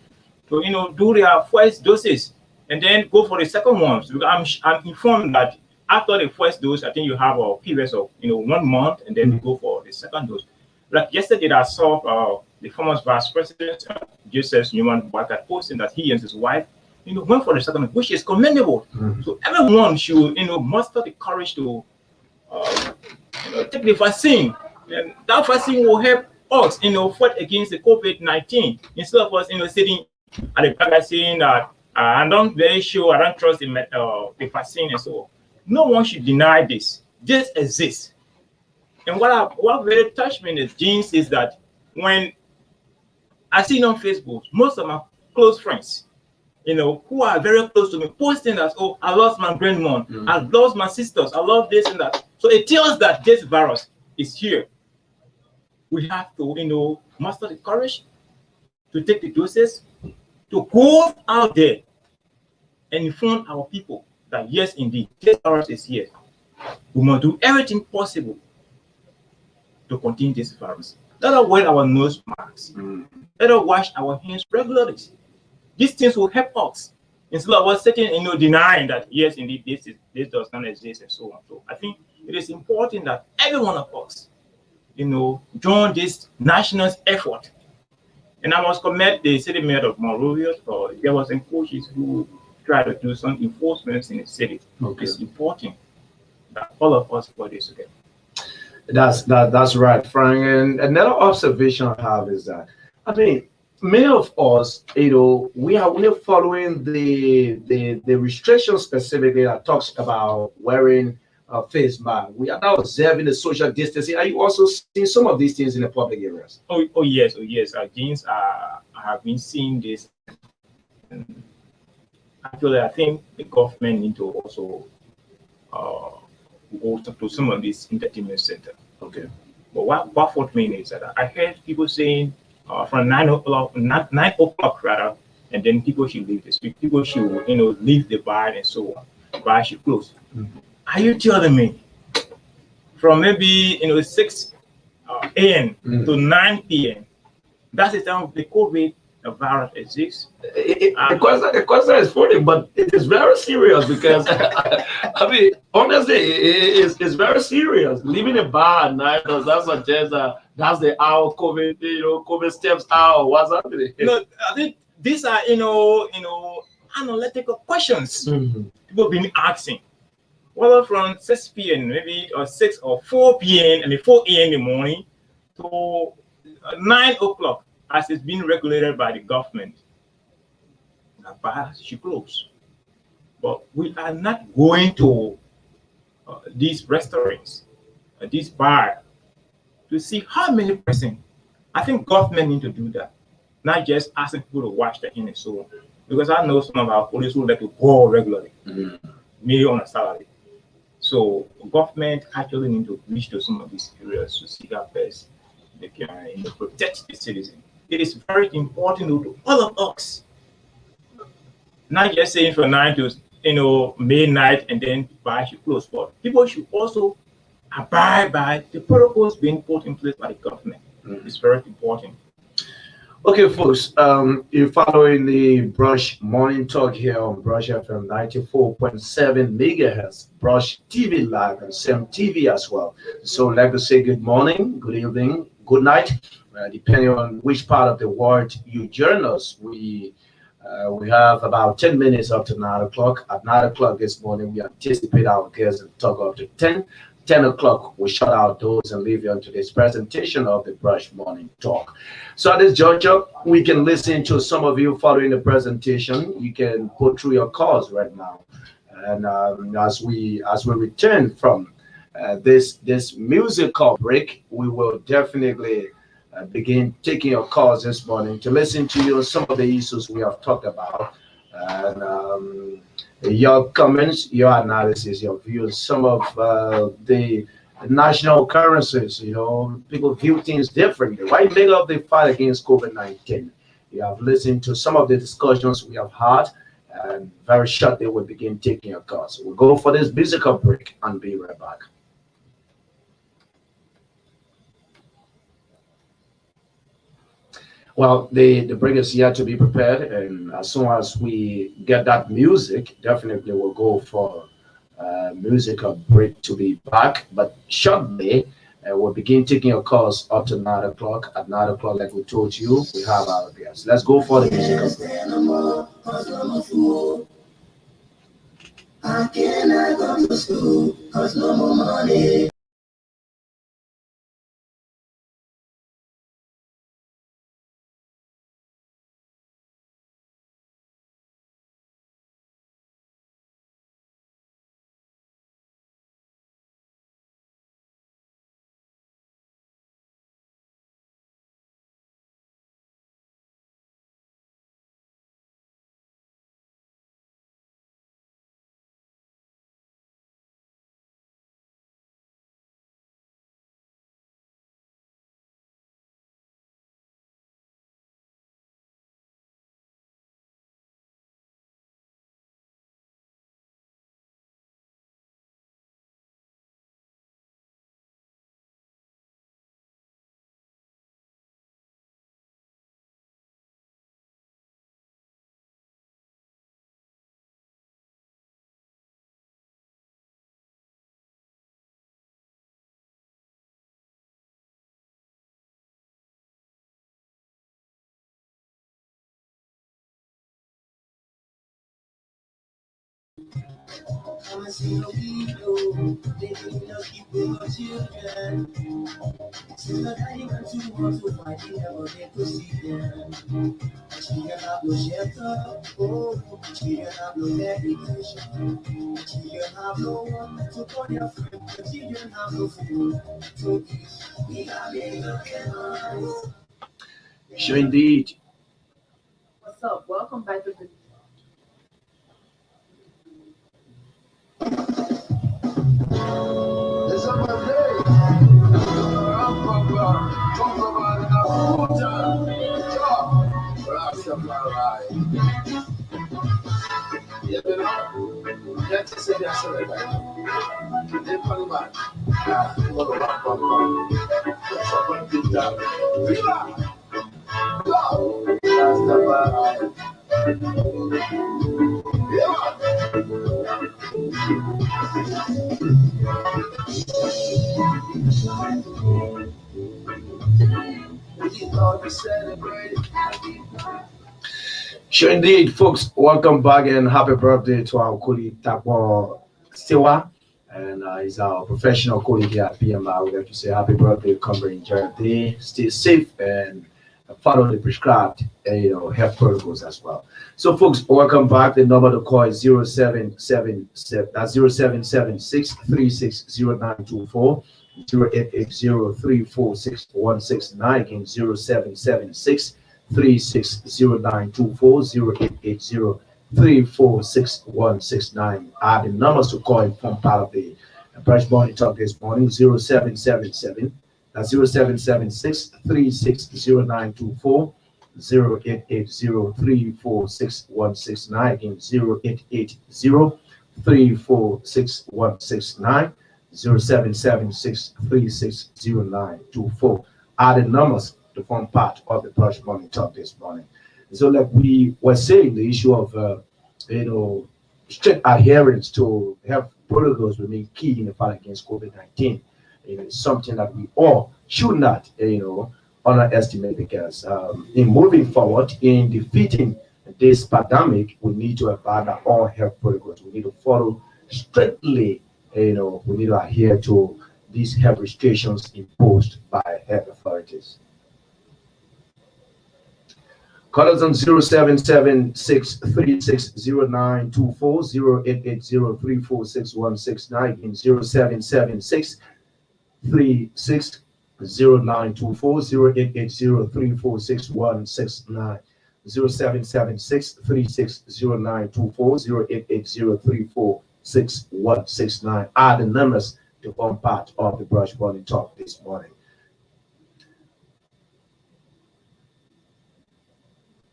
to do their first doses, and then go for the second ones. I'm informed that after the first dose, I think you have a period of 1 month, and then you go for the second dose. Like yesterday, I saw the former Vice President Joseph Newman Boakai posting that he and his wife went for the second, which is commendable. So everyone should muster the courage to take the vaccine, and that vaccine will help us fight against the COVID-19 instead of us sitting at the back saying that I'm not very sure, I don't trust the vaccine and so on. No one should deny this. This exists. And what very touched me in Jeans is that when I see on Facebook, most of my close friends, who are very close to me, posting that, oh, I lost my grandmom, I lost my sisters, I lost this and that. So it tells that this virus is here. We have to, muster the courage to take the doses, to go out there and inform our people that yes, indeed, this virus is here. We must do everything possible to contain this virus. Let us wear our nose masks. Let us wash our hands regularly. These things will help us instead of us sitting, denying that yes, indeed, this does not exist and so on. So I think it is important that every one of us, join this national effort. And I must commend the city mayor of Monrovia for there was some coaches who tried to do some enforcement in the city. Okay. It's important that all of us put this together. That's right, Frank. And another observation I have is that, I mean, many of us, we're following the restriction specifically that talks about wearing a face mask. We are now observing the social distancing. Are you also seeing some of these things in the public areas? Oh yes. James, I have been seeing this. Actually, I think the government need to also go to some of these entertainment centers. Okay. But what baffled me is that I heard people saying from 9 o'clock rather, and then people should leave the street. People should leave the bar and so on. The bar should close. Are you telling me from maybe 6 a.m. to 9 p.m. that's the time the COVID virus exists? The question is funny, but it is very serious because I mean, honestly, it's very serious. Leaving a bar at night does that suggest that that's the hour COVID, COVID steps out? What's happening? No, I think these are analytical questions people been asking. Whether from 6 p.m. maybe or 6 or 4 p.m. and 4 a.m. in the morning to 9 o'clock, as it's been regulated by the government, the bars should close. But we are not going to these restaurants, these bars, to see how many percent. I think government need to do that, not just asking people to wash their hands and so on. Because I know some of our police who like to go regularly, maybe on a salary. So government actually need to reach to some of these areas to see how best they can protect the citizen. It is very important to all of us, not just saying from 9 to midnight and then bar should close. But people should also abide by the protocols being put in place by the government. It's very important. Okay, folks, you're following the Brush Morning Talk here on Brush FM 94.7 megahertz, Brush TV Live, and SEM TV as well. So I'd like to say good morning, good evening, good night, depending on which part of the world you join us. We have about 10 minutes up to 9 o'clock. At 9 o'clock this morning, we anticipate our guests to talk up to 10 o'clock, we shut out doors and leave you on today's presentation of the Brush Morning Talk. So at this juncture, we can listen to some of you following the presentation. You can put through your calls right now. And as we return from this musical break, we will definitely begin taking your calls this morning to listen to you on some of the issues we have talked about. And your comments, your analysis, your views, some of the national occurrences, people view things differently. Why make up the fight against COVID-19? You have listened to some of the discussions we have had, and very shortly we'll begin taking your calls. We'll go for this musical break and be right back. Well, the break is yet to be prepared, and as soon as we get that music, definitely we'll go for musical break to be back. But shortly, we'll begin taking your calls up to 9 o'clock. At 9 o'clock, like we told you, we have our guests. Let's go for the musical break. I cannot go to school, cause no more money. Come and see what we do. They think they'll keep with our children. Soon as I even too want to fight, they never get to see them. Children have no shelter, oh, children have no medication. Children have no one to call their friend. The children have no food to eat. We got bigger hands. Sure indeed. What's up? Welcome back to the It's on my day. Talk about it now. Rastafari. Yeah, you know, that's a that's right. They're coming back. Rastafari. Sure indeed, folks. Welcome back and happy birthday to our colleague Takwa Stiwa. And he's our professional colleague here at PMI. We'd like to say happy birthday, comrade, enjoy your day, stay safe, and follow the prescribed health protocols as well. So, folks, welcome back. The number to call is 0777, that's 0776 360924. 0880-346-169, again 0776 360924, 0880-346-169 are the numbers to call and form part of the Brush Morning Talk this morning. 0777, that's 0776 360924, 0880-346-169, again 0880-346-169, 0776360924 are the numbers to form part of the Brush Morning Talk this morning. So, like we were saying, the issue of strict adherence to health protocols remain key in the fight against COVID-19. It's something that we all should not underestimate, because in moving forward in defeating this pandemic, we need to abide by all health protocols. We need to follow strictly. We need to adhere to these health restrictions imposed by health authorities. Call us on 0776 360924, 0880-346-169, and 0776 360924, 0880-346-169, 0776 360924, 0880-346-169 are the numbers to form part of the Brush Morning Talk this morning.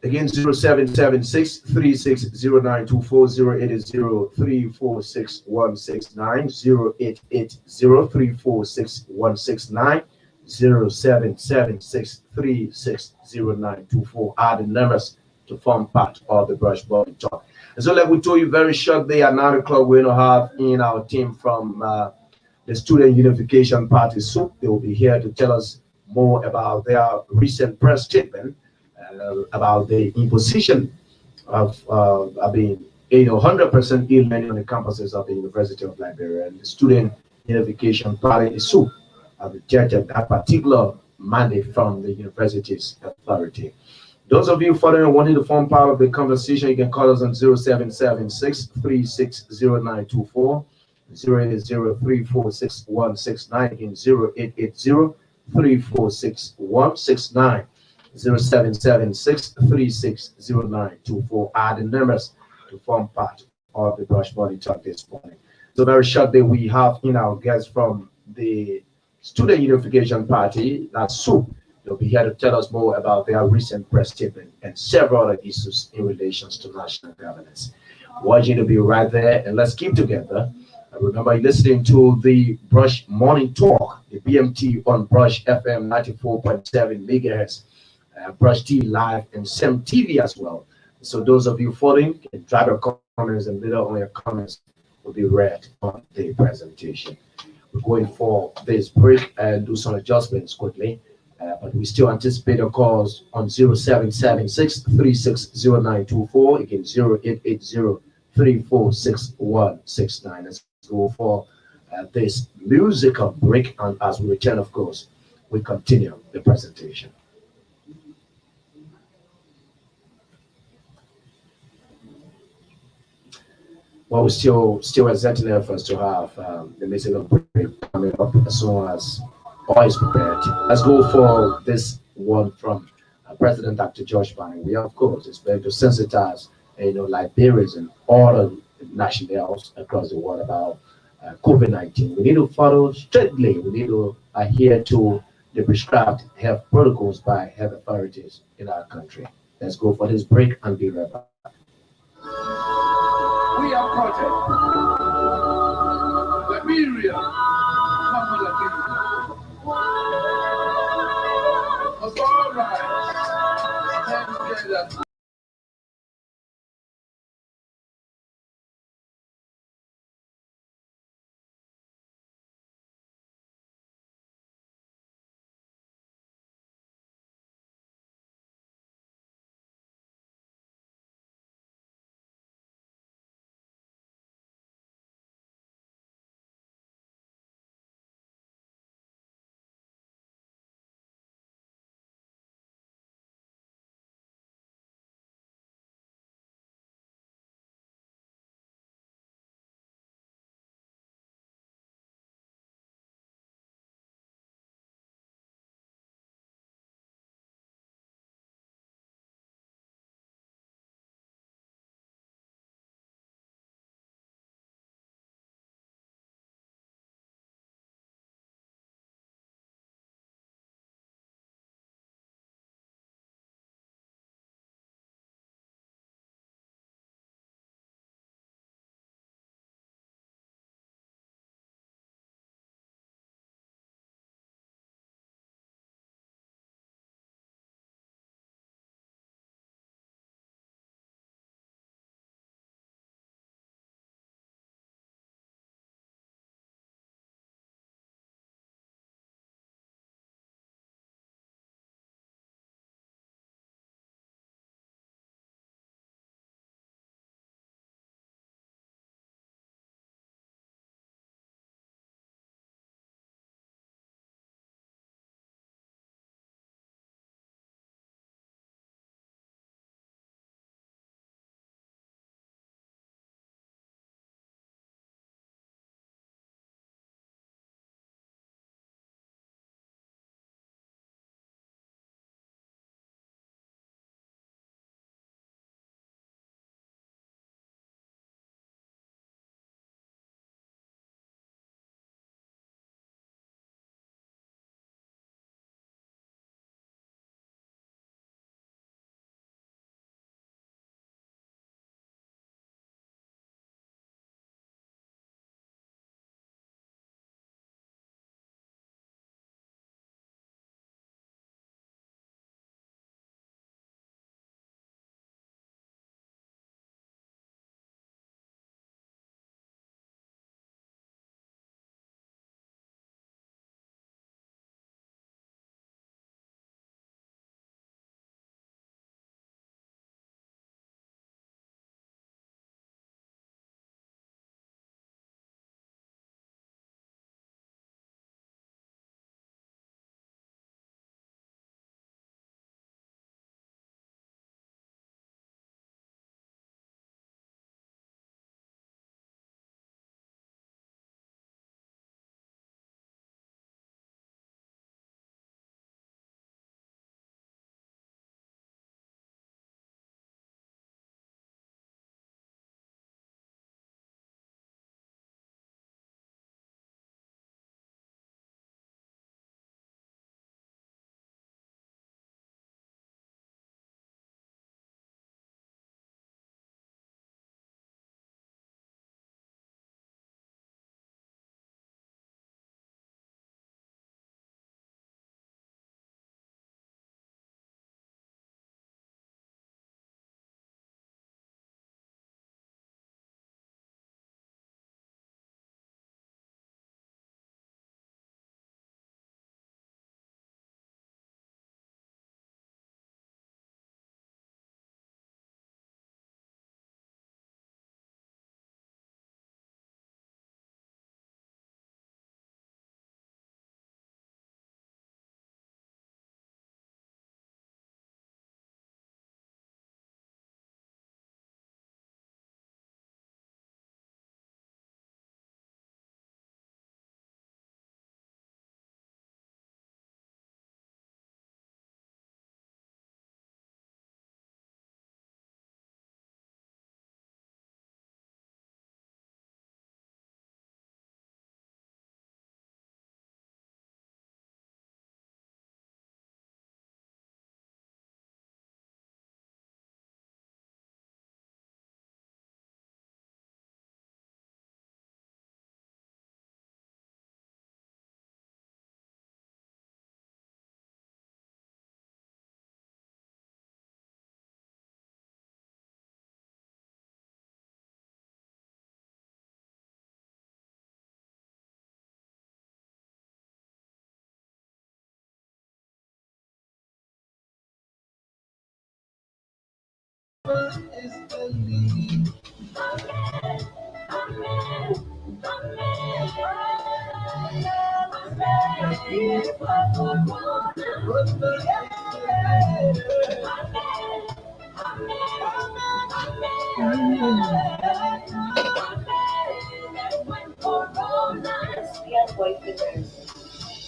Again, 0776 360924, 0880-346-169, 0880-346-169, 0776360924 are the numbers to form part of the Brush Body Talk. And so, like we told you very shortly at 9 o'clock, we're going to have in our team from the Student Unification Party, SUP. They will be here to tell us more about their recent press statement about the imposition of being 100% e-learning on the campuses of the University of Liberia. And the Student Unification Party, SUP, have rejected that particular mandate from the university's authority. Those of you following wanting to form part of the conversation, you can call us on 0776 360924, 080346169, again 0880 346 0776 360924 are the numbers to form part of the Brush Body Talk this morning. So very shortly, we have in our guests from the Student Unification Party, that's SUP. They'll be here to tell us more about their recent press statement and several other issues in relations to national governance. I want you to be right there and let's keep together. Remember, you're listening to the Brush Morning Talk, the BMT on Brush FM 94.7 megahertz, Brush T Live, and SEM TV as well. So those of you following can drop your comments, and later on your comments will be read on the presentation. We're going for this break and do some adjustments quickly. But we still anticipate your calls on 0776 360924, again 0880 346 Let's go for this musical break, and as we return, of course, we continue the presentation. Well, we're still exerting efforts to have the musical break coming up as soon as all is prepared. Let's go for this one from President Dr. George Banning. We, of course, expect to sensitize, Liberians and all nationals across the world about COVID-19. We need to follow strictly. We need to adhere to the prescribed health protocols by health authorities in our country. Let's go for this break and be right back. We are project. Liberia, Mama Liberia. All right. Together. is the lead.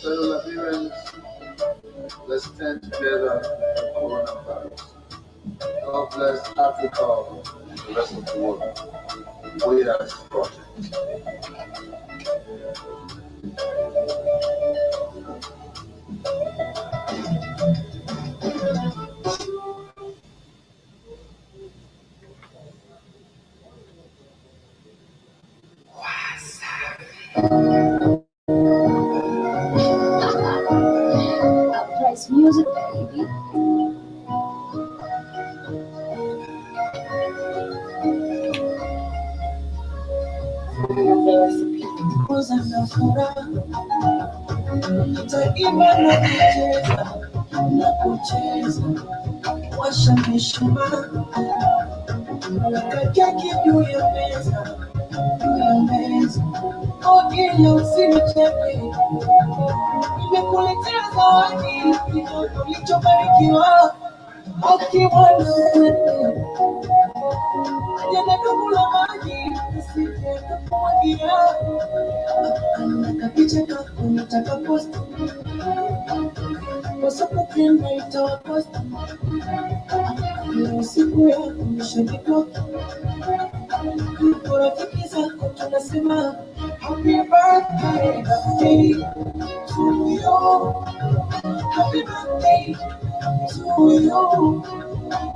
Fellow Liberians, let's stand together for coronavirus. God bless Africa and the rest of the world. We are project. Uprise music, baby. Kuzana furaha nitaimba na kucheza na kucheza, washa mishumaa weka keki juu ya meza, ila usinicheke, nimekuletea zawadi kidogo ulichobarikiwa, ukiwa na wewe jana dumu la maji nisije kumwagia. Nakapicha kako nataka post wasapopenda itawa post leo siku ya kumshabikoki rafiki zako tunasema happy birthday, birthday to you, happy birthday to you,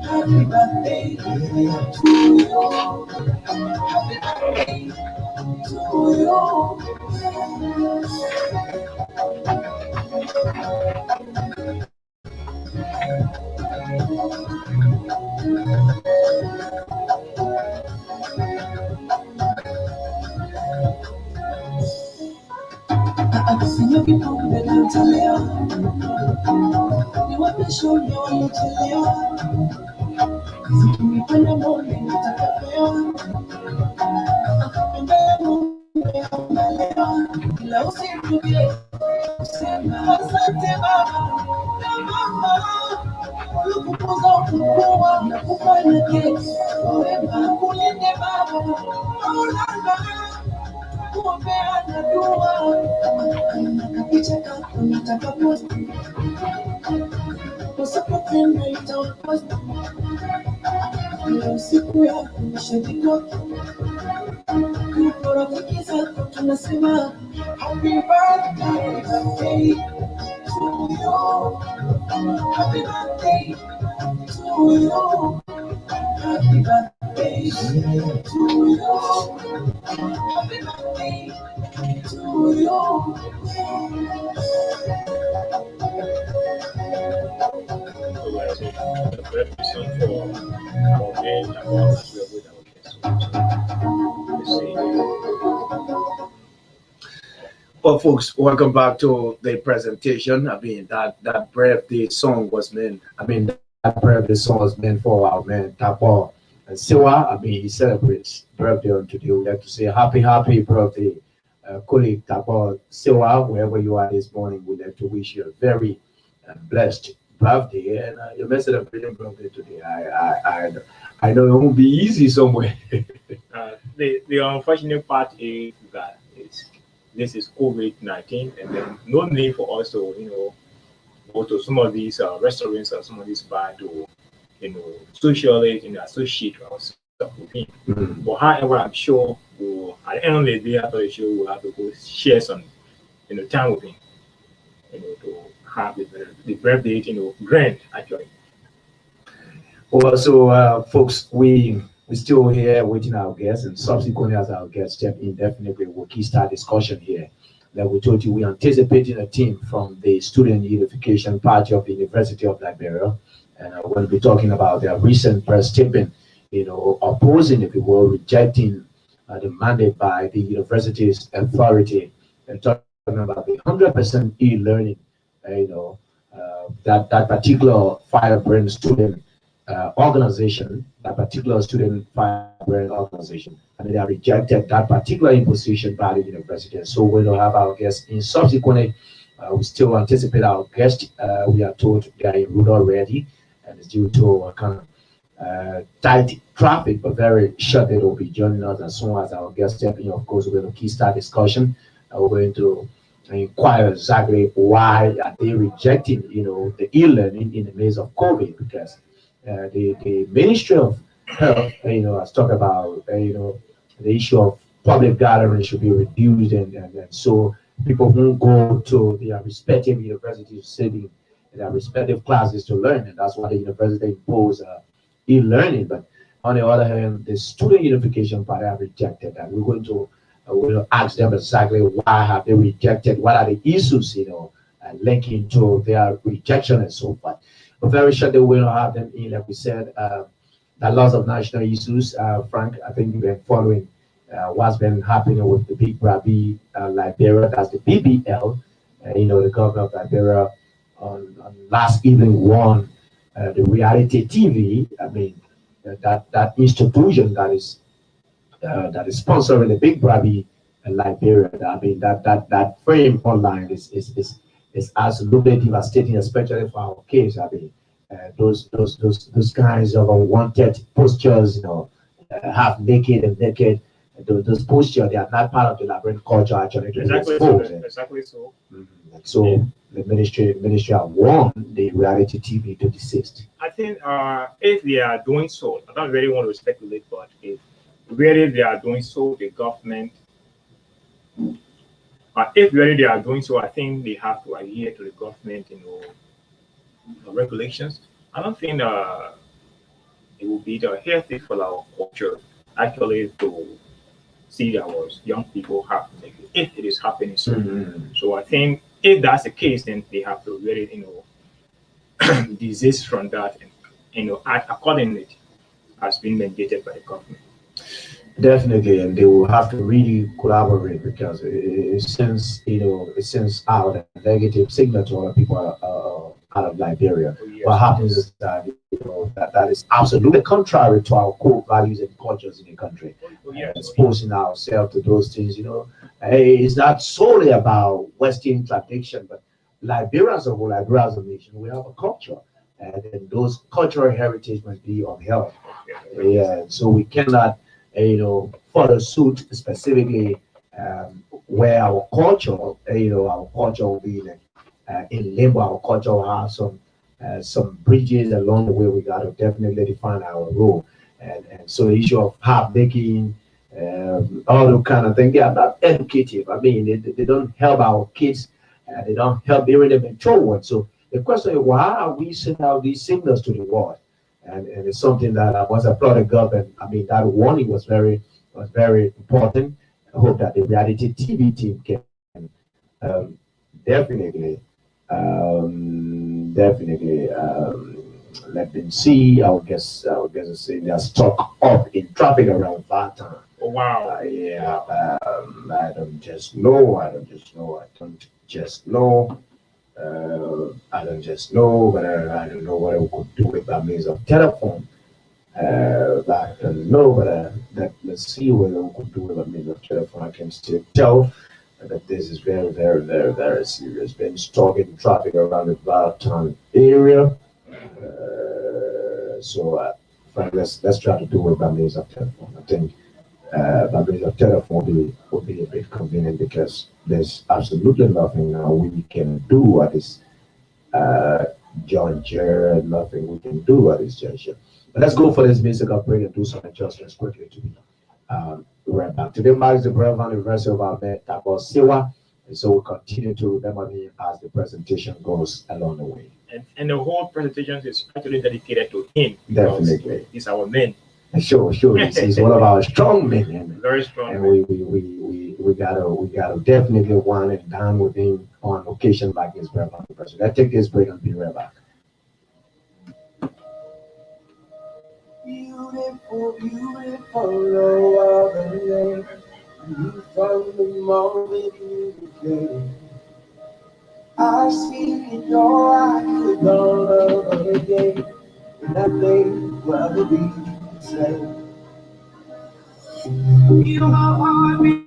happy birthday to you, happy birthday to you. Sina kikombe nitalewa, niwape show ya walochelewa, sikimipenda mbone nitakapewa, mbele mbone haunalewa, ila usiruge kusema asante baba na mama, ulikupuza ukukua na kufanya kesi, wema kulinde baba, maulana kuombeana dua, nakapicha kako nataka post wasapopenda itawa post leo siku ya kumshabikoki rafiki zako tunasema happy birthday, birthday to you, happy birthday to you, happy birthday to you, happy birthday to you. The represent for our men and all that we are with our Well, folks, welcome back to the presentation. I mean, that birthday song was meant. That birthday song was meant for our man Tapo and Siwa. I mean, he celebrates birthday on today. We'd like to say happy birthday, colleague Tapo Siwa, wherever you are this morning. We'd like to wish you a very blessed birthday, and you're celebrating birthday today. I know it won't be easy somewhere. the unfortunate part is that this is COVID-19, and then no need for us to, go to some of these restaurants or some of these bars to, socially, associate ourselves with him. Mm. But however, I'm sure at the end of the day after the show, we'll have to go share some, time with him, to have the birthday, grand actually. Well, so folks, we still here waiting our guests, and subsequently as our guests step in, definitely we'll kickstart discussion here. Like we told you, we anticipating a team from the Student Unification Party of the University of Liberia, and we'll be talking about their recent press statement, opposing, if you will, rejecting the mandate by the university's authority, and talking about the 100% e-learning, that particular firebrand student organization, that particular student fire librarian organization. I mean, they have rejected that particular imposition by the university. So we don't have our guests in subsequently. We still anticipate our guests. We are told they are in route already, and it's due to a kind of tight traffic, but very short they will be joining us as soon as our guests step in. Of course, we're going to kickstart discussion. We're going to inquire exactly why are they rejecting, the e-learning in the midst of COVID, because the Ministry of Health, has talked about, the issue of public gathering should be reduced, and so people who go to their respective universities studying their respective classes to learn, and that's why the university imposed e-learning. But on the other hand, the student unification party have rejected that. We're going to ask them exactly why have they rejected, what are the issues, linking to their rejection and so forth. But very sure they will have them in, like we said, the lots of national issues. Frank, I think you've been following what's been happening with the Big Brabi Liberia, that's the BBL. The governor of Liberia on last evening won the reality TV. I mean, that institution that is sponsoring the Big Brabi Liberia. I mean, that frame online is absolutely devastating, especially for our kids. I mean, those kinds of unwanted postures, half naked and naked. Those postures, they are not part of the Liberian culture. Actually, exactly so. So the ministry have won the reality TV to desist. I think if they are doing so, I don't really want to speculate, but if really they are doing so, the government. But if really they are doing so, I think they have to adhere to the government, regulations. I don't think it will be the healthy for our culture actually to see our young people have to make it if it is happening so. So I think if that's the case, then they have to really, desist from that and act accordingly as being mandated by the government. Definitely, and they will have to really collaborate because it sends out a negative signal to other people out of Liberia. Oh, yes. What happens is that that is absolutely contrary to our core values and cultures in the country. Oh, yes. Exposing ourselves to those things, it's not solely about Western tradition, but Liberia as a whole, Liberia as a nation, we have a culture, and then those cultural heritage must be upheld. Yeah, so we cannot follow suit specifically where our culture, our culture will be in limbo. Our culture will have some bridges along the way. We got to definitely define our role, and so the issue of half making, all those kind of things, they are not educative. I mean, they don't help our kids. They don't help bring them in forward. So the question is, why are we sending out these signals to the world? And it's something that I was applauded government. I mean, that warning was very important. I hope that the reality TV team can definitely let them see. I guess say they're stuck up in traffic around that time. Oh, wow. I don't just know. I don't just know, but I don't know what we could do with by means of telephone. I don't know, but let's see what we could do with by means of telephone. I can still tell that this is very, very, very, very serious. Been stuck in traffic around the Bartown area. So, Frank, let's try to do it by means of telephone. I think by means of telephone will be a bit convenient because there's absolutely nothing now we can do at this juncture. Nothing we can do at this juncture. But let's go for this musical break and do some adjustments quickly to be right back. Today marks the brave anniversary of our man Tabo Siwa, and so we'll continue to remember him as the presentation goes along the way. And the whole presentation is actually dedicated to him. Definitely, he's our man. Sure. He's one of our strong men. Very strong. And we gotta definitely wind it down with him on occasion like his brave anniversary. Let's take this break and be right back. Beautiful, no other name. You from the moment you became. I see in your eyes the dawn of a day. and that they will ever be the same. Heal my heart.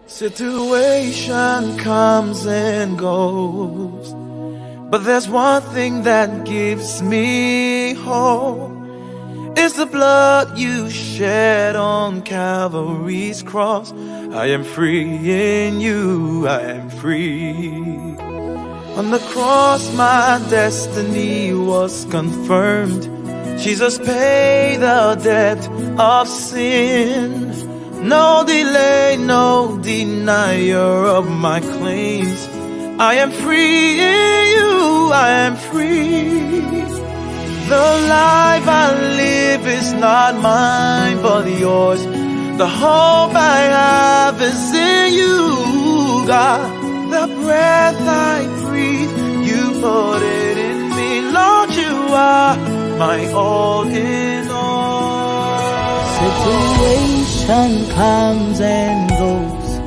Situation comes and goes, but there's one thing that gives me hope. It's the blood you shed on Calvary's cross. I am free in you, I am free. On the cross my destiny was confirmed. Jesus paid the debt of sin. No delay, no denier of my claims. I am free in you, I am free. The life I live is not mine but yours. The hope I have is in you, God. The breath I breathe, you put it in me. Lord, you are my all in all. Situation comes and goes,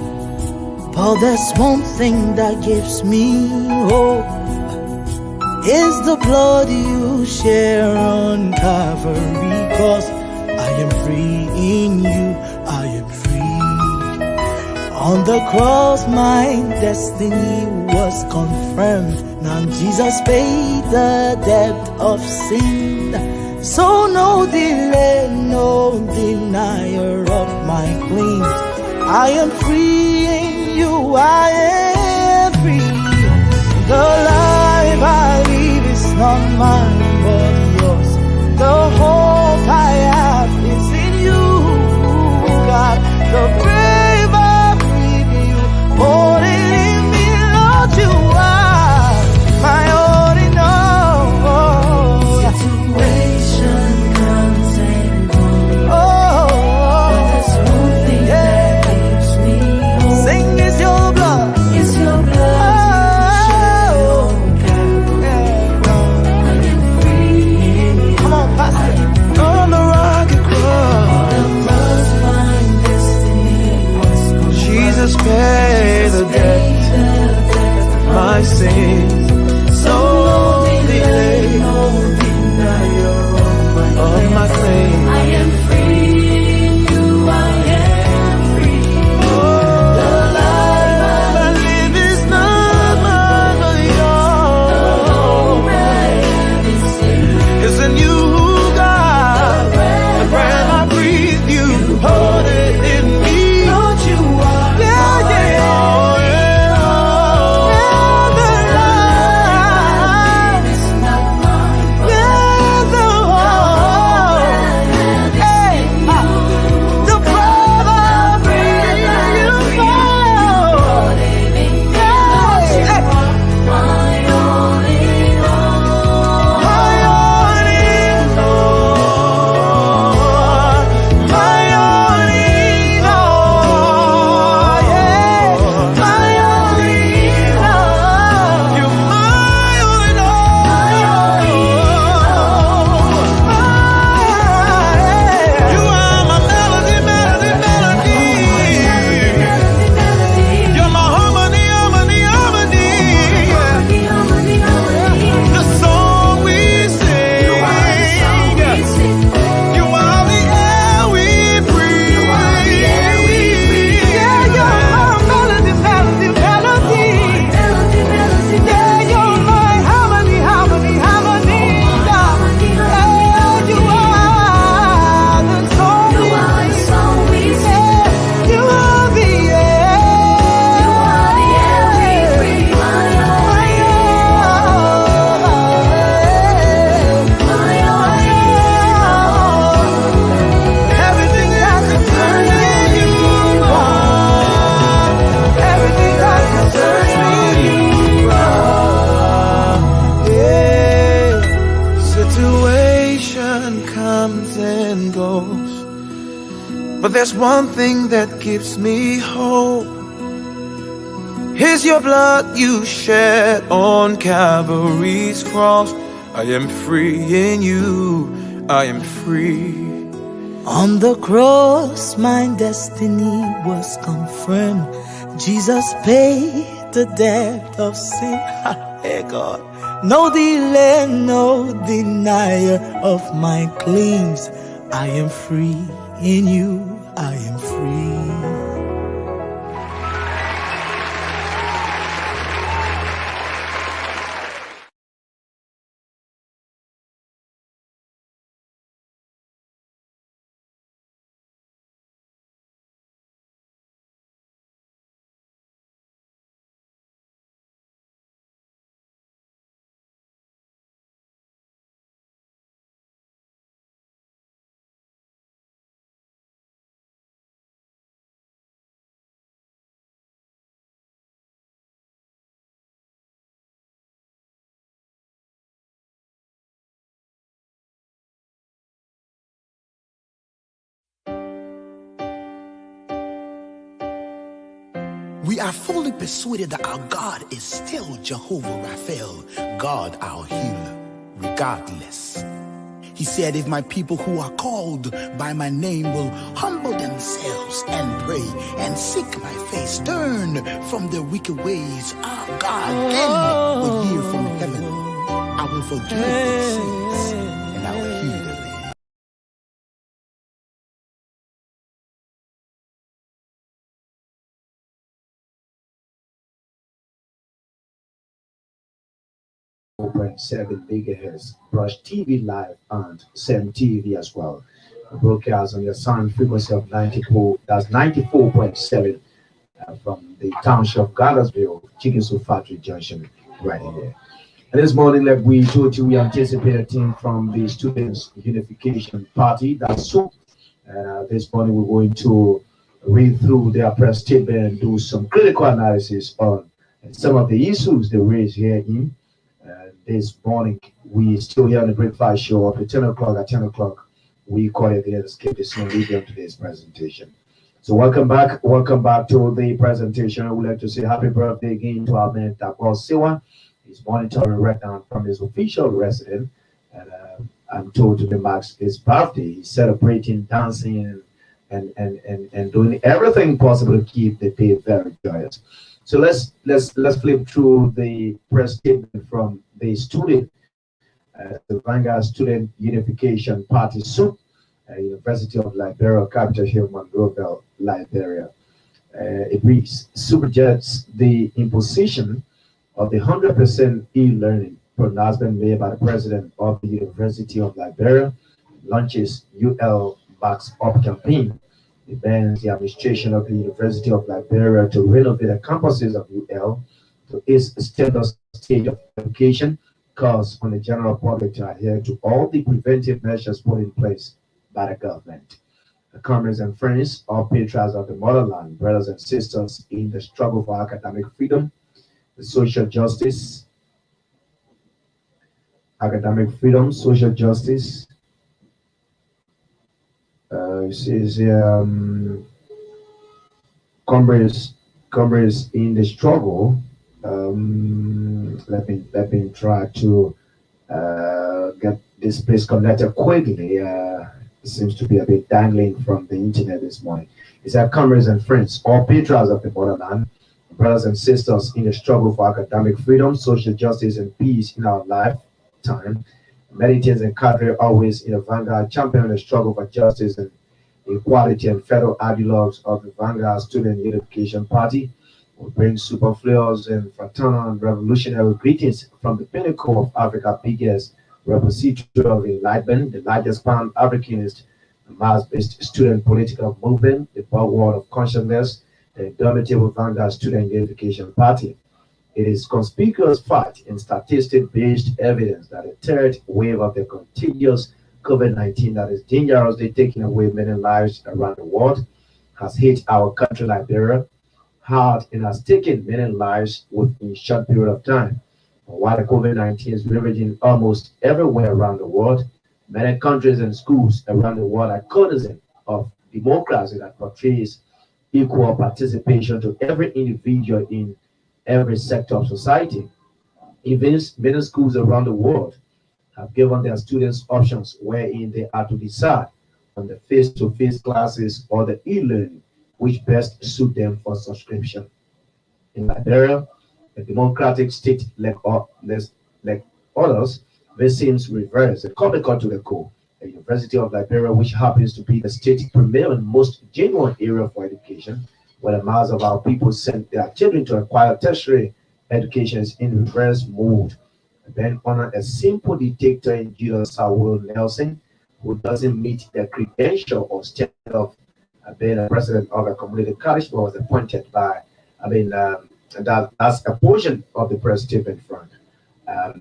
but there's one thing that gives me hope. It's the blood you share on Calvary cross. I am free in you, I am free. On the cross my destiny was confirmed. Now Jesus paid the debt of sin. So no delay, no denier of my claims. I am free in you, I am free. The life I live is not mine but yours. The hope I have is in you, God. The brave I breathe in you, more than in me, Lord, you are my all in all. Situation comes and goes, but there's one thing that gives me hope. Sing is your blood. It's your blood. On the rugged cross, Jesus paid the debt of my sins. So no delay, no denier of my claim. I am free in you, I am free. The life I live is not mine but yours. The hope I have is in you. It's in you, God. The breath I breathe. there's one thing that gives me hope. Is your blood you shed on Calvary's cross. I am free in you, I am free. On the cross, my destiny was confirmed. Jesus paid the debt of sin. Hey God, no delay, no denier of my claims. I am free in you, I am free. We are fully persuaded that our God is still Jehovah Raphael, God our healer, regardless. He said, if my people who are called by my name will humble themselves and pray and seek my face, turn from their wicked ways, our God then will hear from heaven. I will forgive their sins and I will heal their land. .7 gigahertz, Brush TV Live and SEM TV as well. The broadcast on your sound frequency of 94, that's 94.7 from the township of Gallersville, Chicken Soup Factory Junction, right here. And this morning, like we told you, we anticipate a team from the Students Unification Party, that's SUP. And this morning, we're going to read through their press statement and do some critical analysis on some of the issues they raise here in. This morning, we still here on the Breakfast Show up at 10 o'clock. At 10 o'clock, we call it the Escape the Scene leading up to today's presentation. So welcome back to the presentation. I would like to say happy birthday again to our man Dapol Siwa. He's monitoring right now from his official residence, and I'm told to marks his birthday. He's celebrating, dancing, and doing everything possible to keep the day very joyous. So let's flip through the press statement from the student, the Vanguard Student Unification Party SUP, University of Liberia, capital here, Monroeville, Liberia. It reads, SUP rejects the imposition of the 100% e-learning pronouncement made by the president of the University of Liberia, launches UL Backs Up campaign. It bans the administration of the University of Liberia to renovate the campuses of UL to its status stage of education, calls on the general public to adhere to all the preventive measures put in place by the government. The comrades and friends, all patriots of the motherland, brothers and sisters in the struggle for academic freedom, the social justice, social justice. It says comrades in the struggle. Let me try to get this place connected quickly. It seems to be a bit dangling from the internet this morning. It's our comrades and friends, all patriots of the motherland, brothers and sisters in the struggle for academic freedom, social justice, and peace in our lifetime. Militants and cadre always in the vanguard, champion the struggle for justice and equality and federal ideologues of the Vanguard Student Unification Party. We bring superfluous and fraternal and revolutionary greetings from the pinnacle of Africa's biggest repository of enlightenment, the largest pan-Africanist mass-based student political movement, the bulwark of consciousness, the indomitable Vanguard Student Unification Party. It is conspicuous fact and statistic-based evidence that a third wave of the contagious COVID-19 that is dangerously taking away many lives around the world has hit our country, Liberia, hard and has taken many lives within a short period of time. While the COVID-19 is ravaging almost everywhere around the world, many countries and schools around the world are cognizant of democracy that portrays equal participation to every individual in every sector of society. Even many schools around the world have given their students options wherein they are to decide on the face-to-face classes or the e-learning which best suit them for subscription. In Liberia, a democratic state like others, this seems reversed. A comical to the core. The University of Liberia, which happens to be the state's premier and most genuine area for education, where the mass of our people send their children to acquire tertiary education, is in reverse mode. Then honor a simple dictator in Julius Samuel Nelson, who doesn't meet the credential or standard of being a president of a community college, but was appointed by, that's a portion of the press statement front.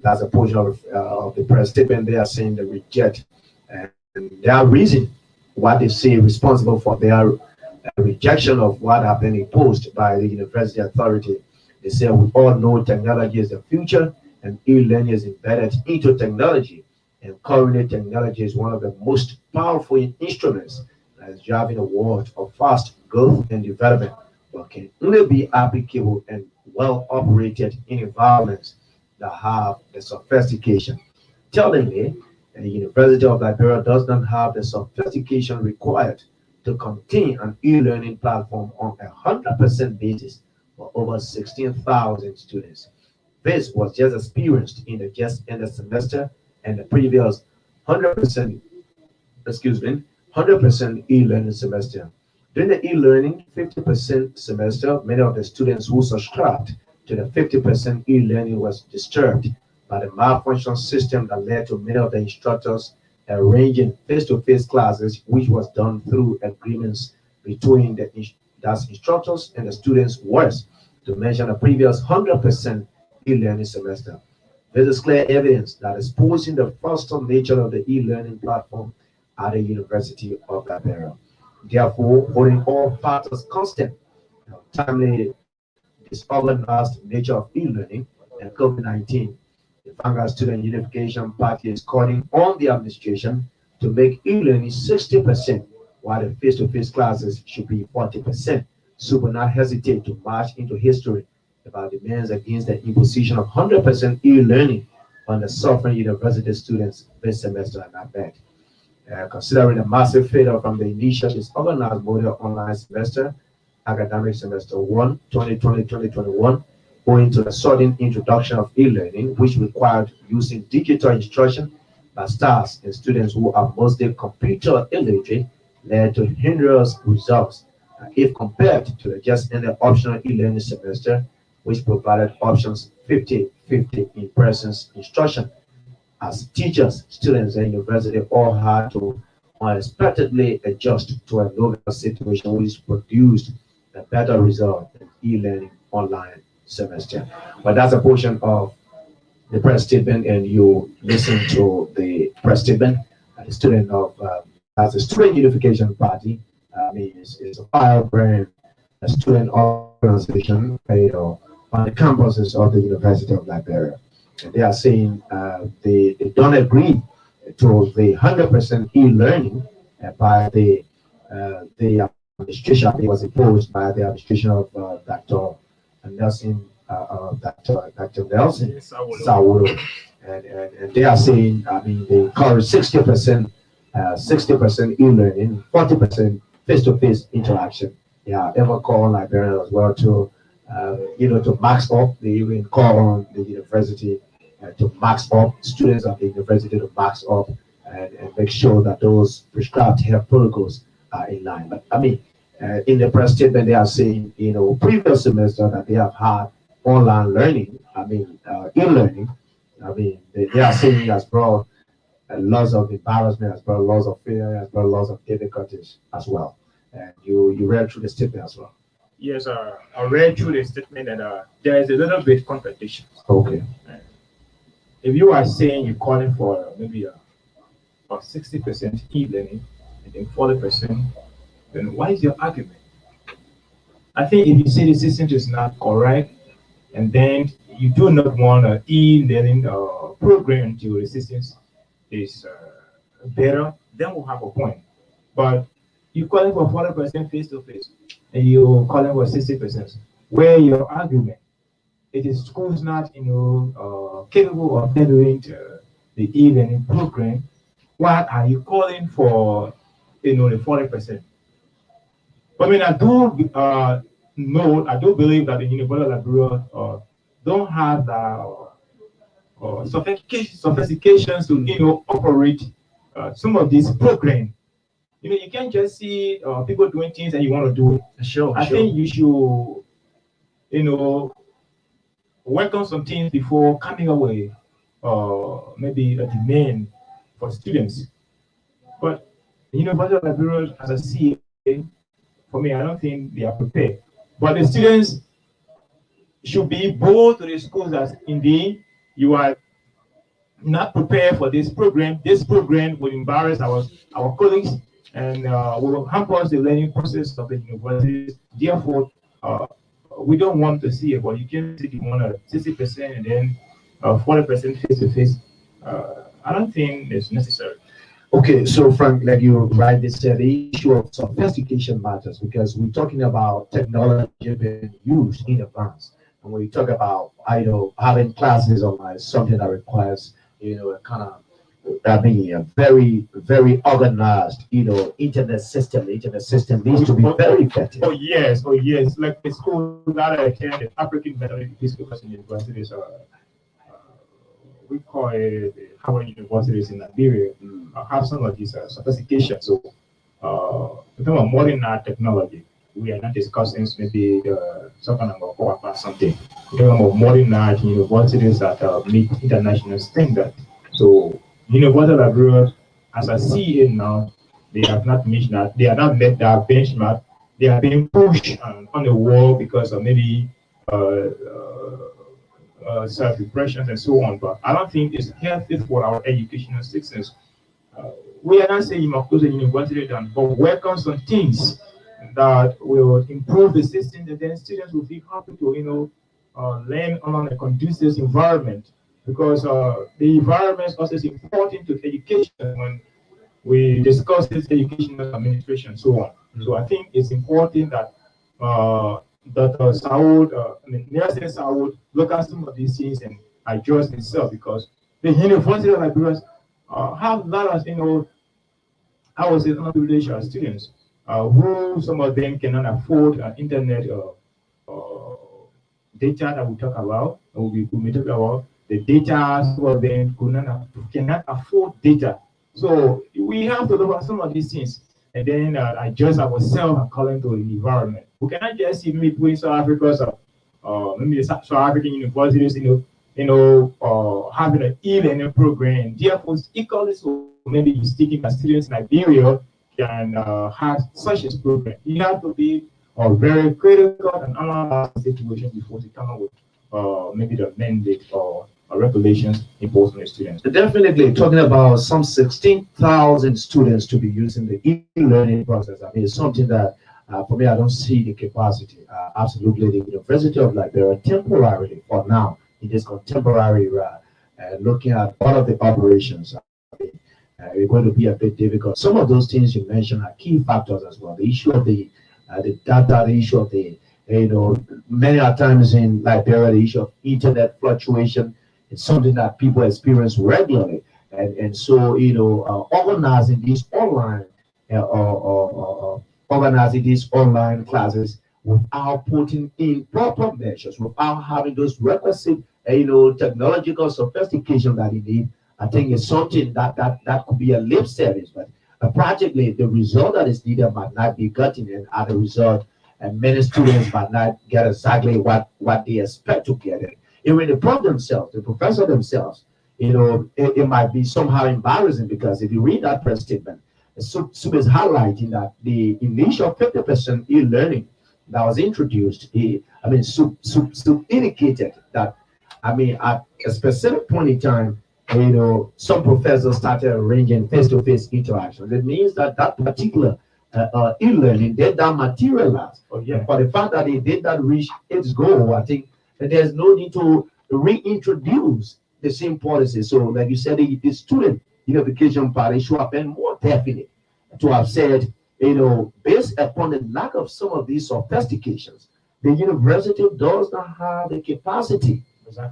That's a portion of the press statement. They are saying they reject, and their reason why they say responsible for their rejection of what have been imposed by the university authority. They say we all know technology is the future, and e-learning is embedded into technology. And currently, technology is one of the most powerful instruments that is driving a world of fast growth and development, but can only be applicable and well operated in environments that have the sophistication. Tellingly, the University of Liberia does not have the sophistication required to contain an e-learning platform on a 100% basis for over 16,000 students. This was just experienced in the just ended semester and the previous 100% e-learning semester. During the e-learning 50% semester, many of the students who subscribed to the 50% e-learning was disturbed by the malfunction system that led to many of the instructors arranging face-to-face classes, which was done through agreements between the instructors and the students, worse, to mention the previous 100% e-learning semester. This is clear evidence that exposing the frosted nature of the e-learning platform at the University of Liberia. Therefore, holding all factors constant, timely disorganized nature of e-learning and COVID-19, the Vanguard Student Unification Party is calling on the administration to make e-learning 60%, while the face-to-face classes should be 40%. So will not hesitate to march into history about demands against the imposition of 100% e-learning on the suffering university students this semester and not back. Considering the massive failure from the initial disorganized model online semester, academic semester 1, 2020-2021, owing to the sudden introduction of e-learning, which required using digital instruction by staff and students who are mostly computer illiterate, led to hindrance results if compared to the just ended optional e-learning semester, which provided options 50-50 in-person instruction. As teachers, students, and university all had to unexpectedly adjust to a novel situation which produced a better result in e-learning online semester. But that's a portion of the press statement, and you listen to the press statement. The student of as a Student Unification Party, is a firebrand student organization, on the campuses of the University of Liberia. And they are saying they don't agree to the 100% e-learning by the administration. It was imposed by the administration of Dr. Nelson, Dr. Nelson Sawuro. And they are saying, they encourage 60% e-learning, 40% face-to-face interaction. They are ever calling Liberia as well to max up. They even call on the university to max up, students of the university to max up and make sure that those prescribed health protocols are in line. But in the press statement, they are saying, previous semester that they have had online learning, e-learning, they are saying it has brought lots of embarrassment, has brought lots of failure, has brought lots of difficulties as well. And you read through the statement as well. Yes, I read through the statement, and there is a little bit contradiction. Okay. If you are saying you're calling for maybe a 60% e-learning and then 40%, then what is your argument? I think if you say the system is not correct, and then you do not want an e-learning program until the system is better, then we'll have a point. But you're calling for 40% face-to-face, and you're calling for 60%. Where your argument? It is schools not, capable of handling the e-learning program. Why are you calling for, the 40%? I mean, I do believe that the Universal Librarian don't have the sophistications to, operate some of these programs. You can't just see people doing things and you want to do it. Sure. I think you should, work on some things before coming up with maybe a demand for students. But the Universal Librarians, as I see it, for me, I don't think they are prepared. But the students should be bold to the schools that indeed you are not prepared for this program. This program will embarrass our colleagues and will hamper the learning process of the universities. Therefore, we don't want to see it, but you can see the one at 60% and then 40% face-to-face. I don't think it's necessary. Okay, so Frank, like you rightly said, the issue of sophistication matters because we're talking about technology being used in advance. And when we talk about, having classes online, something that requires, a very, very organized, internet system. The internet system needs to be very effective. Oh yes. Like the school that I attended, African Methodist Episcopal Universities, we call it the Howard Universities in Liberia, have some of these sophistication. So, in terms of modern technology, we are not discussing maybe some kind of co-op or something. In terms of modern universities that meet international standards. So, Universal Librarians, as I see it now, they have not met that. They are not met their benchmark. They are being pushed on the wall because of maybe self-repressions and so on, but I don't think it's healthy for our educational systems. We are not saying you must close the university down, but work on some things that will improve the system, and then students will feel happy to, learn on a conducive environment, because the environment also is important to education when we discuss this educational administration and so on. So I think it's important that Saud, Nelson Saud, look at some of these things and adjust itself, because the University of Liberia have a lot of, I would say, underprivileged students who some of them cannot afford internet data that we talk about, or we may talk about the data. Some of them cannot afford data. So we have to look at some of these things and then adjust ourselves according to the environment. We cannot just see maybe in South Africa, maybe the South African universities, having an e-learning program. Therefore, equally so, maybe you speaking as students in Liberia can have such a program. You have to be very critical and analyze the situation before you come up with maybe the mandate or regulations imposed on the students. Definitely talking about some 16,000 students to be using the e-learning process. I mean, it's something that for me, I don't see the capacity. Absolutely, the University of Liberia temporarily, for now, in this contemporary era, looking at all of the operations, it's going to be a bit difficult. Some of those things you mentioned are key factors as well. The issue of the data, the issue of the, many times in Liberia, the issue of internet fluctuation, it's something that people experience regularly. And so, organizing these online classes without putting in proper measures, without having those requisite, technological sophistication that you need, I think it's something that could be a lip service, but practically the result that is needed might not be gotten, and as a result, and many students might not get exactly what they expect to get it. Even the prof themselves, the professor themselves, it might be somehow embarrassing, because if you read that press statement, SUP is highlighting that the initial 50% e-learning that was introduced, SUP indicated that, at a specific point in time, some professors started arranging face-to-face interactions. It means that particular e-learning did not materialize. Oh, yeah. For the fact that it did not reach its goal, I think that there's no need to reintroduce the same policy. So, like you said, the student unification party should have been more definite to have said, based upon the lack of some of these sophistications, the university does not have the capacity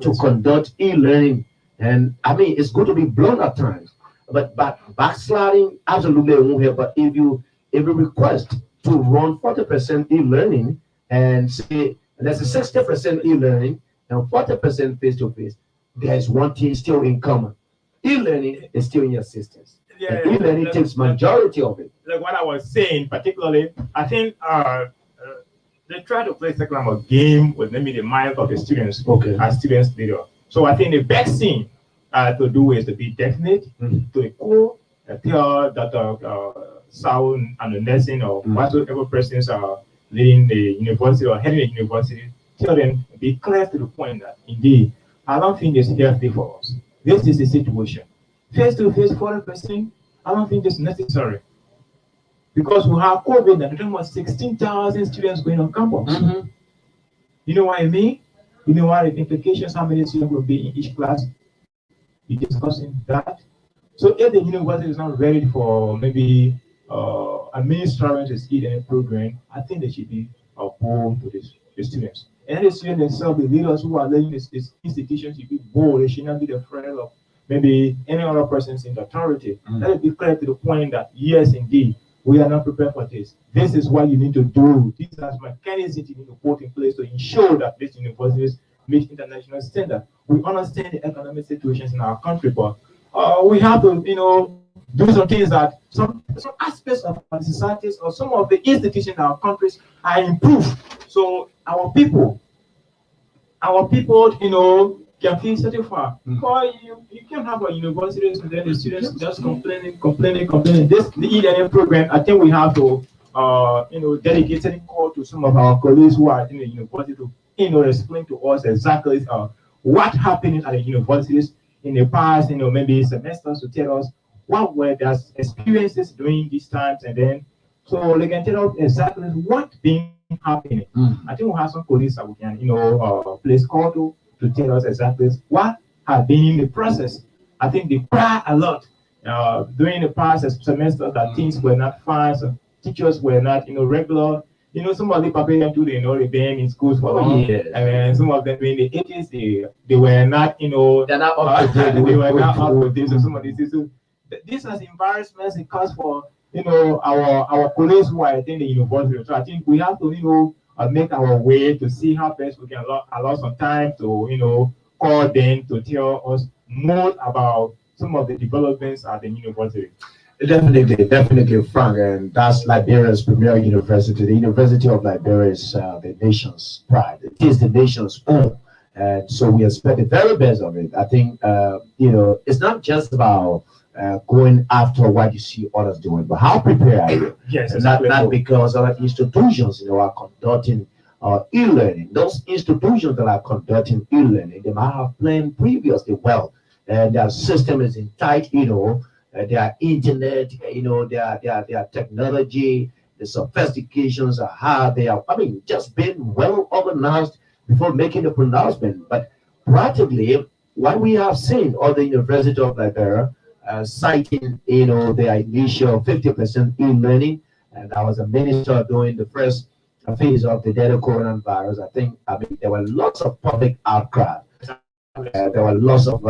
to conduct e-learning. And I mean, it's good to be blown at times, but backsliding absolutely won't help. But if you request to run 40% e-learning and say there's a 60% e-learning and 40% face-to-face, there is one thing still in common. E-learning is still in your systems. Yeah, e-learning takes majority of it. Like what I was saying, particularly, I think they try to play second a game with maybe the mind of the students as students leader. So I think the best thing to do is to be definite to the core, tell that sound and the nursing or whatever persons are leading the university or heading the university, tell them, be clear to the point that indeed, I don't think it's healthy for us. This is the situation. Face-to-face 40%, I don't think it's necessary. Because we have COVID and there was 16,000 students going on campus. You know what I mean? You know what the implications, how many students will be in each class? You're discussing that. So if the university is not ready for maybe administering this e-learning program, I think they should be bold to the students. And the students themselves, the leaders who are leading this institution should be bold. They should not be afraid of maybe any other persons in the authority. Let it be clear to the point that yes, indeed, we are not prepared for this. This is what you need to do. These are mechanisms you need to put in place to ensure that these universities meet international standards. We understand the economic situations in our country, but we have to, do some things that some aspects of our societies or some of the institutions in our countries are improved. So our people, can feel satisfied. But you can't have a university and then the students just complaining. The e-learning program, I think we have to, dedicate a call to some of our colleagues who are in the university to, explain to us exactly what happened at the universities in the past, maybe semesters, to tell us what were their experiences during these times, and then so they can tell us exactly what been happening. I think we have some colleagues that we can, place call to tell us exactly what has been the process. I think they cry a lot during the past semester that things were not fine, so teachers were not, regular. Some of the people too, they've been in schools for long. And some of them in the 80s, they were not, they're not up to date. They were not up to date. So some of these, so this has embarrassments it cause for, our colleagues who are attending the university. So I think we have to, make our way to see how best we can allow some time to, call them to tell us more about some of the developments at the university. Definitely, Frank, and that's Liberia's premier university. The University of Liberia is the nation's pride. It is the nation's own, and so we expect the very best of it. I think it's not just about going after what you see others doing, but how prepared are you? Yes, and not because other institutions are conducting e-learning. Those institutions that are conducting e-learning, they might have planned previously well, and their system is in tight, their internet, their technology, the sophistications are how they are. Just being well organized before making the pronouncement. But practically, what we have seen on the University of Liberia, citing, their initial 50% e-learning, and I was a minister during the first phase of the Delta coronavirus. I think, there were lots of public outcry. There were lots of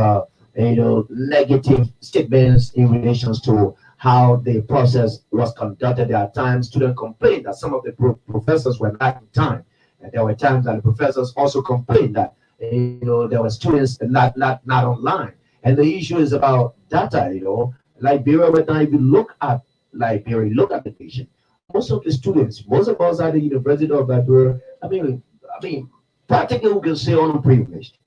negative statements in relation to how the process was conducted. There are times students complained that some of the professors were not in time, and there were times that the professors also complained that there were students not online. And the issue is about data. Liberia right now, if you look at Liberia, look at the nation. Most of the students, most of us at the University of Liberia, practically we can say unprivileged.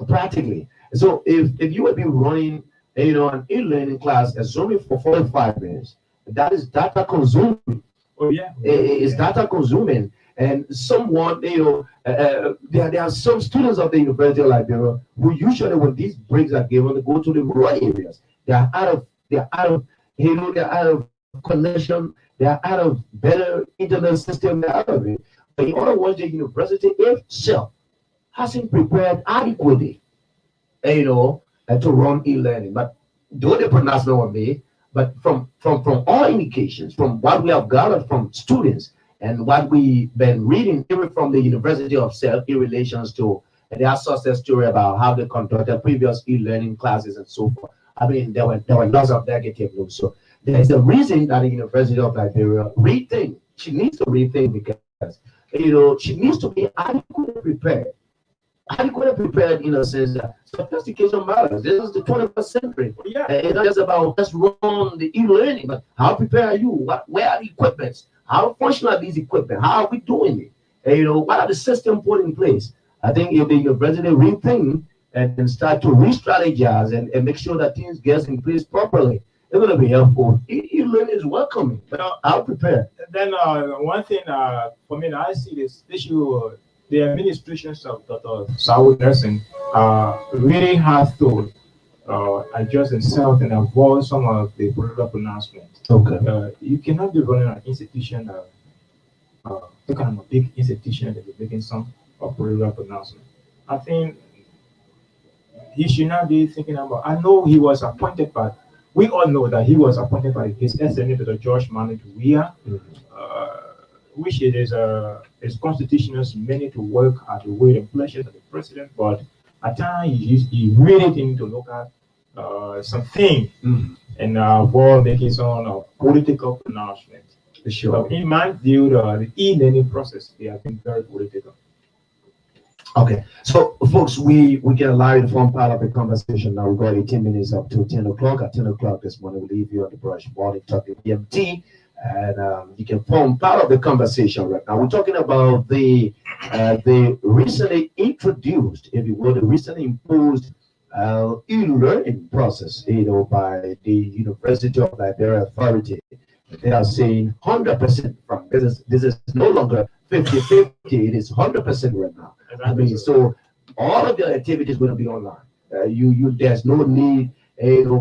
Practically. So if you would be running, an e-learning class as only for 45 minutes, that is data consuming. Oh yeah. It's data consuming. And someone, there are some students of the University of Liberia who usually, when these breaks are given, they go to the rural areas. They are out of connection. They are out of better internet system. They're out of it. But in other words, the university itself hasn't prepared adequately, to run e-learning. But though the pronouncement was made, But from all indications, from what we have gathered from students and what we've been reading even from the University of Self in relations to their success story about how they conducted previous e-learning classes and so forth. I mean, there were lots of negative news. So there's a reason that the University of Liberia rethink. She needs to rethink because she needs to be adequately prepared. Adequately prepared in a sense that sophistication matters. This is the 21st century. Yeah. It's not just about just run the e-learning, but how prepared are you? Where are the equipments? How functional are these equipment? How are we doing it? What are the systems put in place? I think if the university rethink and start to re-strategize and make sure that things get in place properly, they're going to be helpful. E-learning is welcoming, but I'll prepare. Then one thing for me, I see this issue. The administrations of Dr. Saul Nelson really have to adjust themselves and avoid some of the political pronouncements. Okay. You cannot be running an institution, kind of a big institution that is making some political pronouncement. I think he should not be thinking about. I know he was appointed, but we all know that he was appointed by his SNA, Dr. George Manu Tuwia, which it is his constitution's meant to work at the will and pleasure of the president, but at times he really need to look at something and avoid making some political pronouncement. Sure. But in my view, the e-learning process, they have been very political. Okay, so folks, we can allow you to form part of the conversation now. We've got 18 minutes up to 10 o'clock. At 10 o'clock this morning, we'll leave you on the brush morning talking EMT, and you can form part of the conversation right now. We're talking about the recently introduced, if you will, the recently imposed e-learning process, by the University of Liberia Authority. They are saying 100% from this is no longer 50-50, it is 100% right now. I mean, so all of your activities going to be online. There's no need,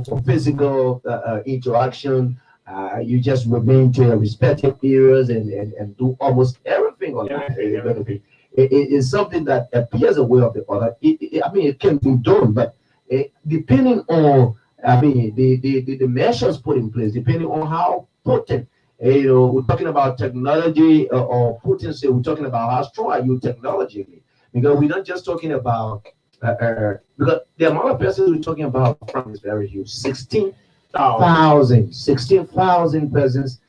for physical interaction. You just remain to your respective areas and do almost everything online. It's something that appears a way of the other. It can be done, but depending on, the measures put in place, depending on how potent. We're talking about technology or potency. We're talking about how strong are you technologically. Because we're not just talking about, because the amount of persons we're talking about from is very huge. 16,000 persons,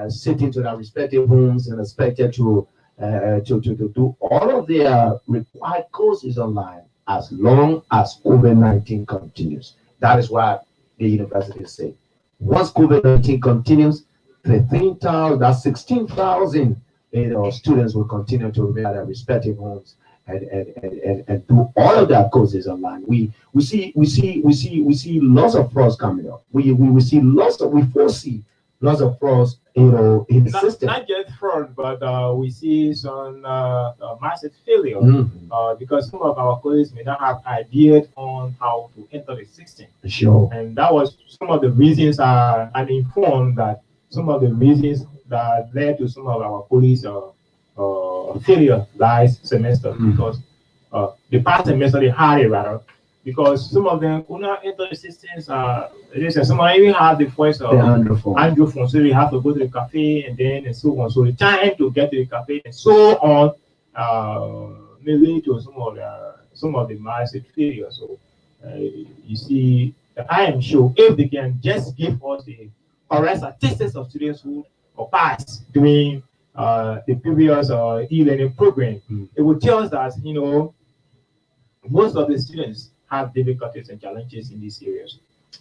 sitting to their respective homes and expected to do all of their required courses online as long as COVID-19 continues. That is what the university is saying. Once COVID-19 continues, that's 16,000 students will continue to remain at their respective homes and do all of their courses online. We see lots of frauds coming up. We foresee lots of frauds, in the system. Not just fraud, but we see some massive failure because some of our colleagues may not have ideas on how to enter the system. Sure. And that was some of the reasons I'm informed that some of the reasons that led to some of our colleagues failure last semester because the past semester they had it rather because some of them could not enter the systems. Some even have the voice of Andrew phone, so they have to go to the cafe and so on. So the time to get to the cafe and so on may lead to some of the massive failure. So you see, I am sure if they can just give us the correct statistics of students who pass during the previous e-learning program, it will tell us that most of the students have difficulties and challenges in these areas.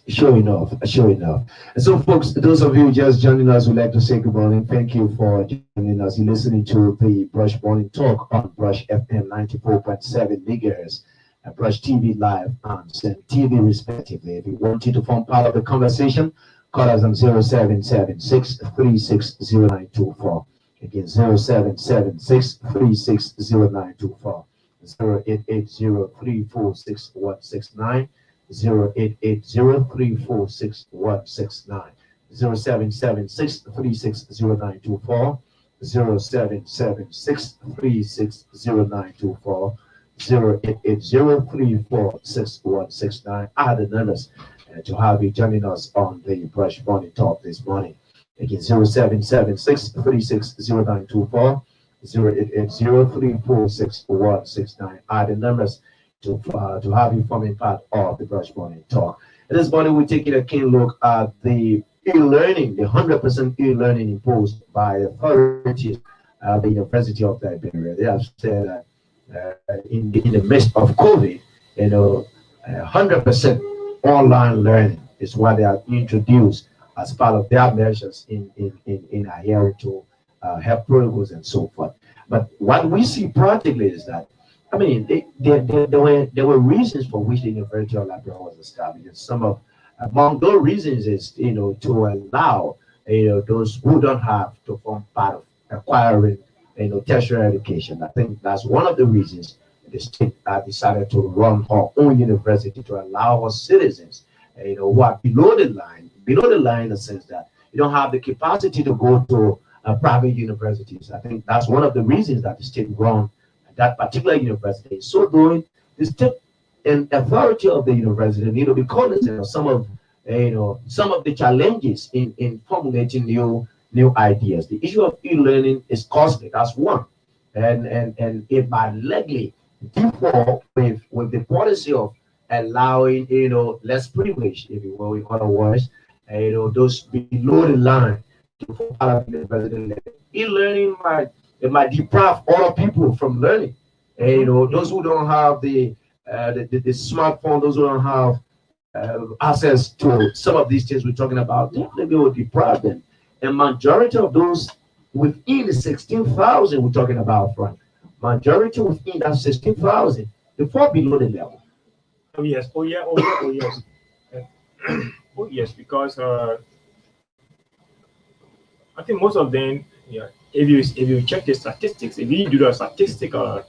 Sure enough. And so, folks, those of you just joining us, would like to say good morning. Thank you for joining us. You're listening to the Brush Morning Talk on Brush FM 94.7 MHz and Brush TV Live on Sen TV, respectively. If you want to form part of the conversation, call us on 0776-360924. Again, 0776-360924. 0880-346-169. 0880-346-169. 0776-360924. 0776-360924. 0880-346-169. I had the numbers. to have you joining us on the Brush Morning Talk this morning. Again, 0776360924, 0880346169 are the numbers to have you forming part of the Brush Morning Talk. And this morning, we're taking a keen look at the e-learning, the 100% e-learning imposed by authorities at the University of Liberia. They have said that in the midst of COVID, 100% online learning is what they have introduced as part of their measures in adhering to health protocols and so forth. But what we see practically is that, I mean, there were reasons for which the University of Liberia was established. And some of among those reasons is to allow those who don't have to form part of acquiring tertiary education. I think that's one of the reasons the state decided to run our own university to allow our citizens who are below the line in the sense that you don't have the capacity to go to private universities. I think that's one of the reasons that the state run that particular university. So doing, the state and authority of the university need to be cognizant of some of the challenges in formulating new ideas. The issue of e-learning is costly. That's one, and it might likely default with the policy of allowing less privilege, if you will, in other words, those below the line to form part of the university. E-learning might deprive other people from learning. Those who don't have the smartphone, those who don't have access to some of these things we're talking about, definitely will deprive them. And majority of those within the 16,000 we're talking about, Frank, majority within that 16,000, they fall below the level. Oh yes, oh yes, oh yes, because I think most of them, if you check the statistics, if you do the statistic on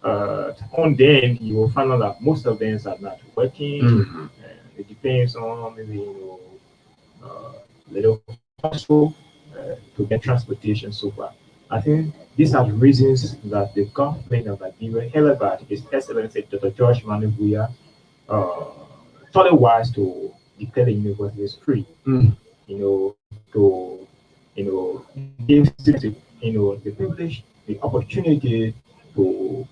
them, you will find out that most of them are not working. Mm-hmm. It depends on maybe little hustle to get transportation so far. I think these are the reasons that the government of Liberia, held by His Excellency Dr. George Manabuya, thought it wise to declare the universities free. Mm. To give students the privilege, the opportunity to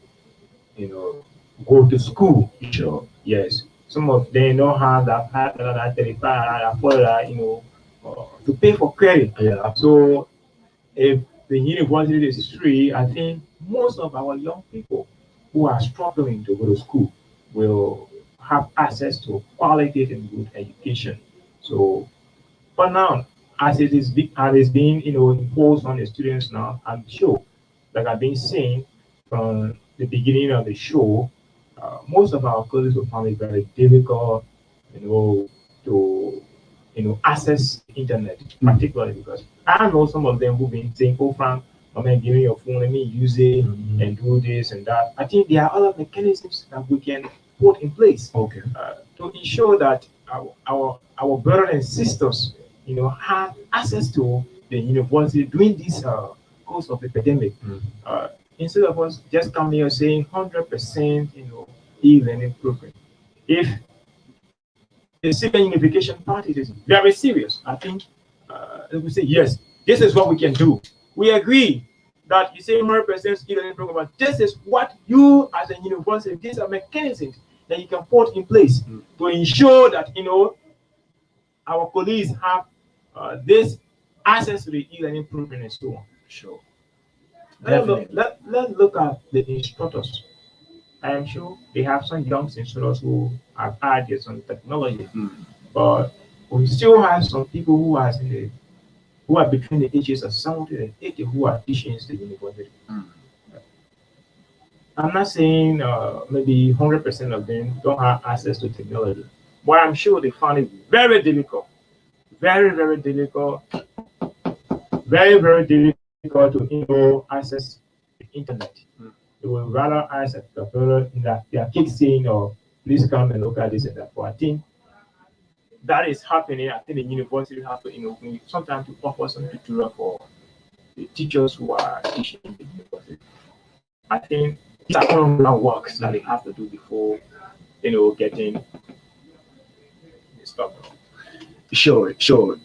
go to school. Sure. Yes. Some of them don't have that to pay for credit. Yeah. So if the university is free, I think most of our young people who are struggling to go to school will have access to quality and good education. So, but now, as it is being imposed on the students now, I'm sure, like I've been saying from the beginning of the show, most of our colleagues will find it very difficult, to access the internet, particularly because I know some of them who've been saying, "Oh, Frank, I'm gonna give me your phone, let me use it and do this and that." I think there are other mechanisms that we can put in place, okay, to ensure that our brothers and sisters, have access to the university during this course of the epidemic. Instead of us just coming here saying 100%, e-learning program. If the civil unification party is very serious, I think we say, yes, this is what we can do. We agree that you say 100% e-learning program, but this is what you as a university, these are mechanisms that you can put in place to ensure that, our colleagues have this access to the e-learning program and so on. Sure. Let's look at the instructors. I am sure they have some young instructors who have ideas on technology, but we still have some people who are between the ages of 70 and 80 who are teaching in the university. I'm not saying maybe 100% of them don't have access to technology, but I'm sure they find it very difficult, very, very difficult, very, very difficult to access the internet. They will rather ask a computer that their kids saying, "Oh, please come and look at this and that." But I think that is happening. I think the university have to, sometimes to offer some tutorial for the teachers who are teaching in the university. I think these are on works that they have to do before, getting stuff. Sure.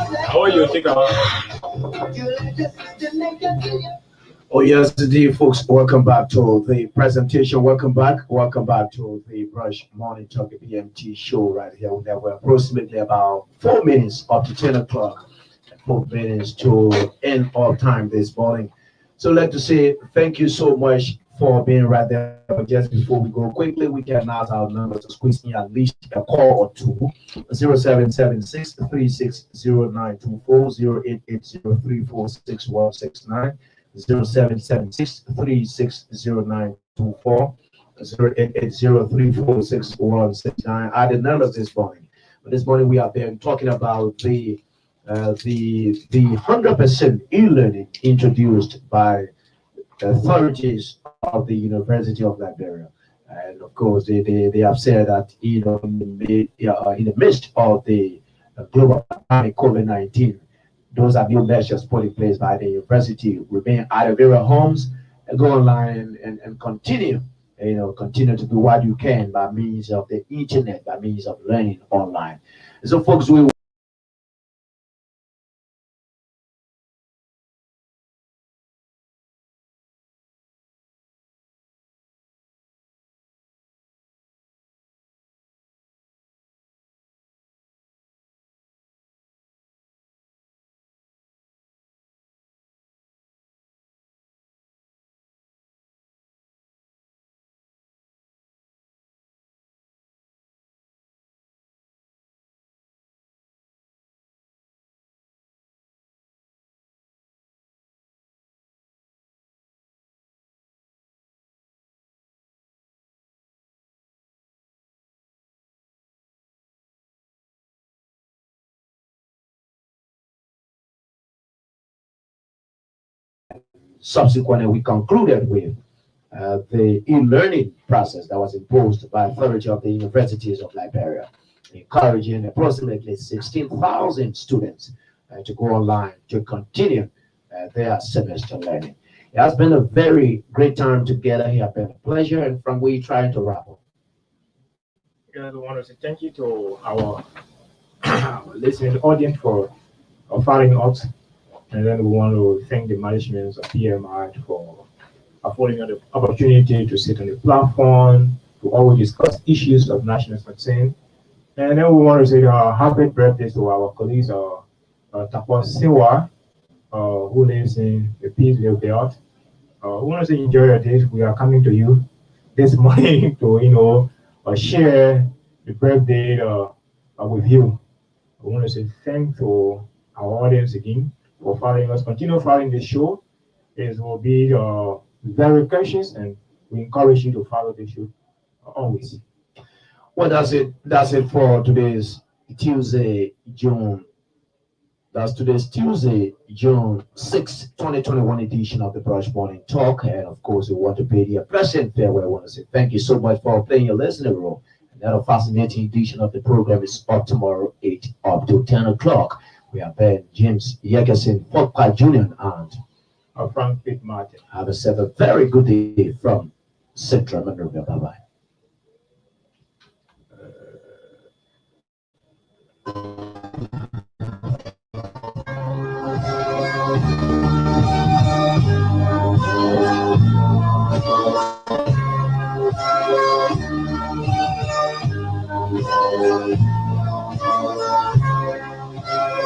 How are you, Chica? Oh, yes, indeed, folks. Welcome back to the presentation. Welcome back. Welcome back to the Brush Morning Talk BMT show right here. We have approximately about 4 minutes up to 10 o'clock, 4 minutes to end of time this morning. So I'd like to say thank you so much for being right there. But just before we go quickly, we can announce our number to squeeze in at least a call or two. 0776 360924 0880346169. 0776 360924 0880346169. I did none of this morning. But this morning we have been talking about the 100% e-learning introduced by authorities of the University of Liberia. And of course, they have said that in the midst of the global pandemic COVID-19, those are new measures put in place by the university. Remain out of your homes and go online and continue to do what you can by means of the internet, by means of learning online. And so, folks, we subsequently we concluded with the e-learning process that was imposed by authority of the universities of Liberia, encouraging approximately 16,000 students to go online to continue their semester learning. It has been a very great time together. It has been a pleasure, and from we trying to wrap up. Yeah, we want to say thank you to our listening audience for following us. And then we want to thank the management of PMI for affording us the opportunity to sit on the platform to always discuss issues of national concern. And then we want to say happy birthday to our colleagues, Tapos Siwa, who lives in the Peaceville Belt. We want to say enjoy your days. We are coming to you this morning to share the birthday with you. We want to say thanks to our audience again for following us. Continue following the show. It will be very cautious, and we encourage you to follow the show always. Well, that's it. That's it for today's Tuesday, June. That's today's Tuesday, June 6, 2021 edition of the Brush Morning Talk. And of course, we want to pay you a pleasant farewell. I want to say thank you so much for playing your listening role. Another fascinating edition of the program is up tomorrow, 8 up to 10 o'clock. We are Ben James Yegerson, Fogpa Jr. and Frank Pitt Martin. Have yourself a very good day from Central Monrovia. Bye-bye.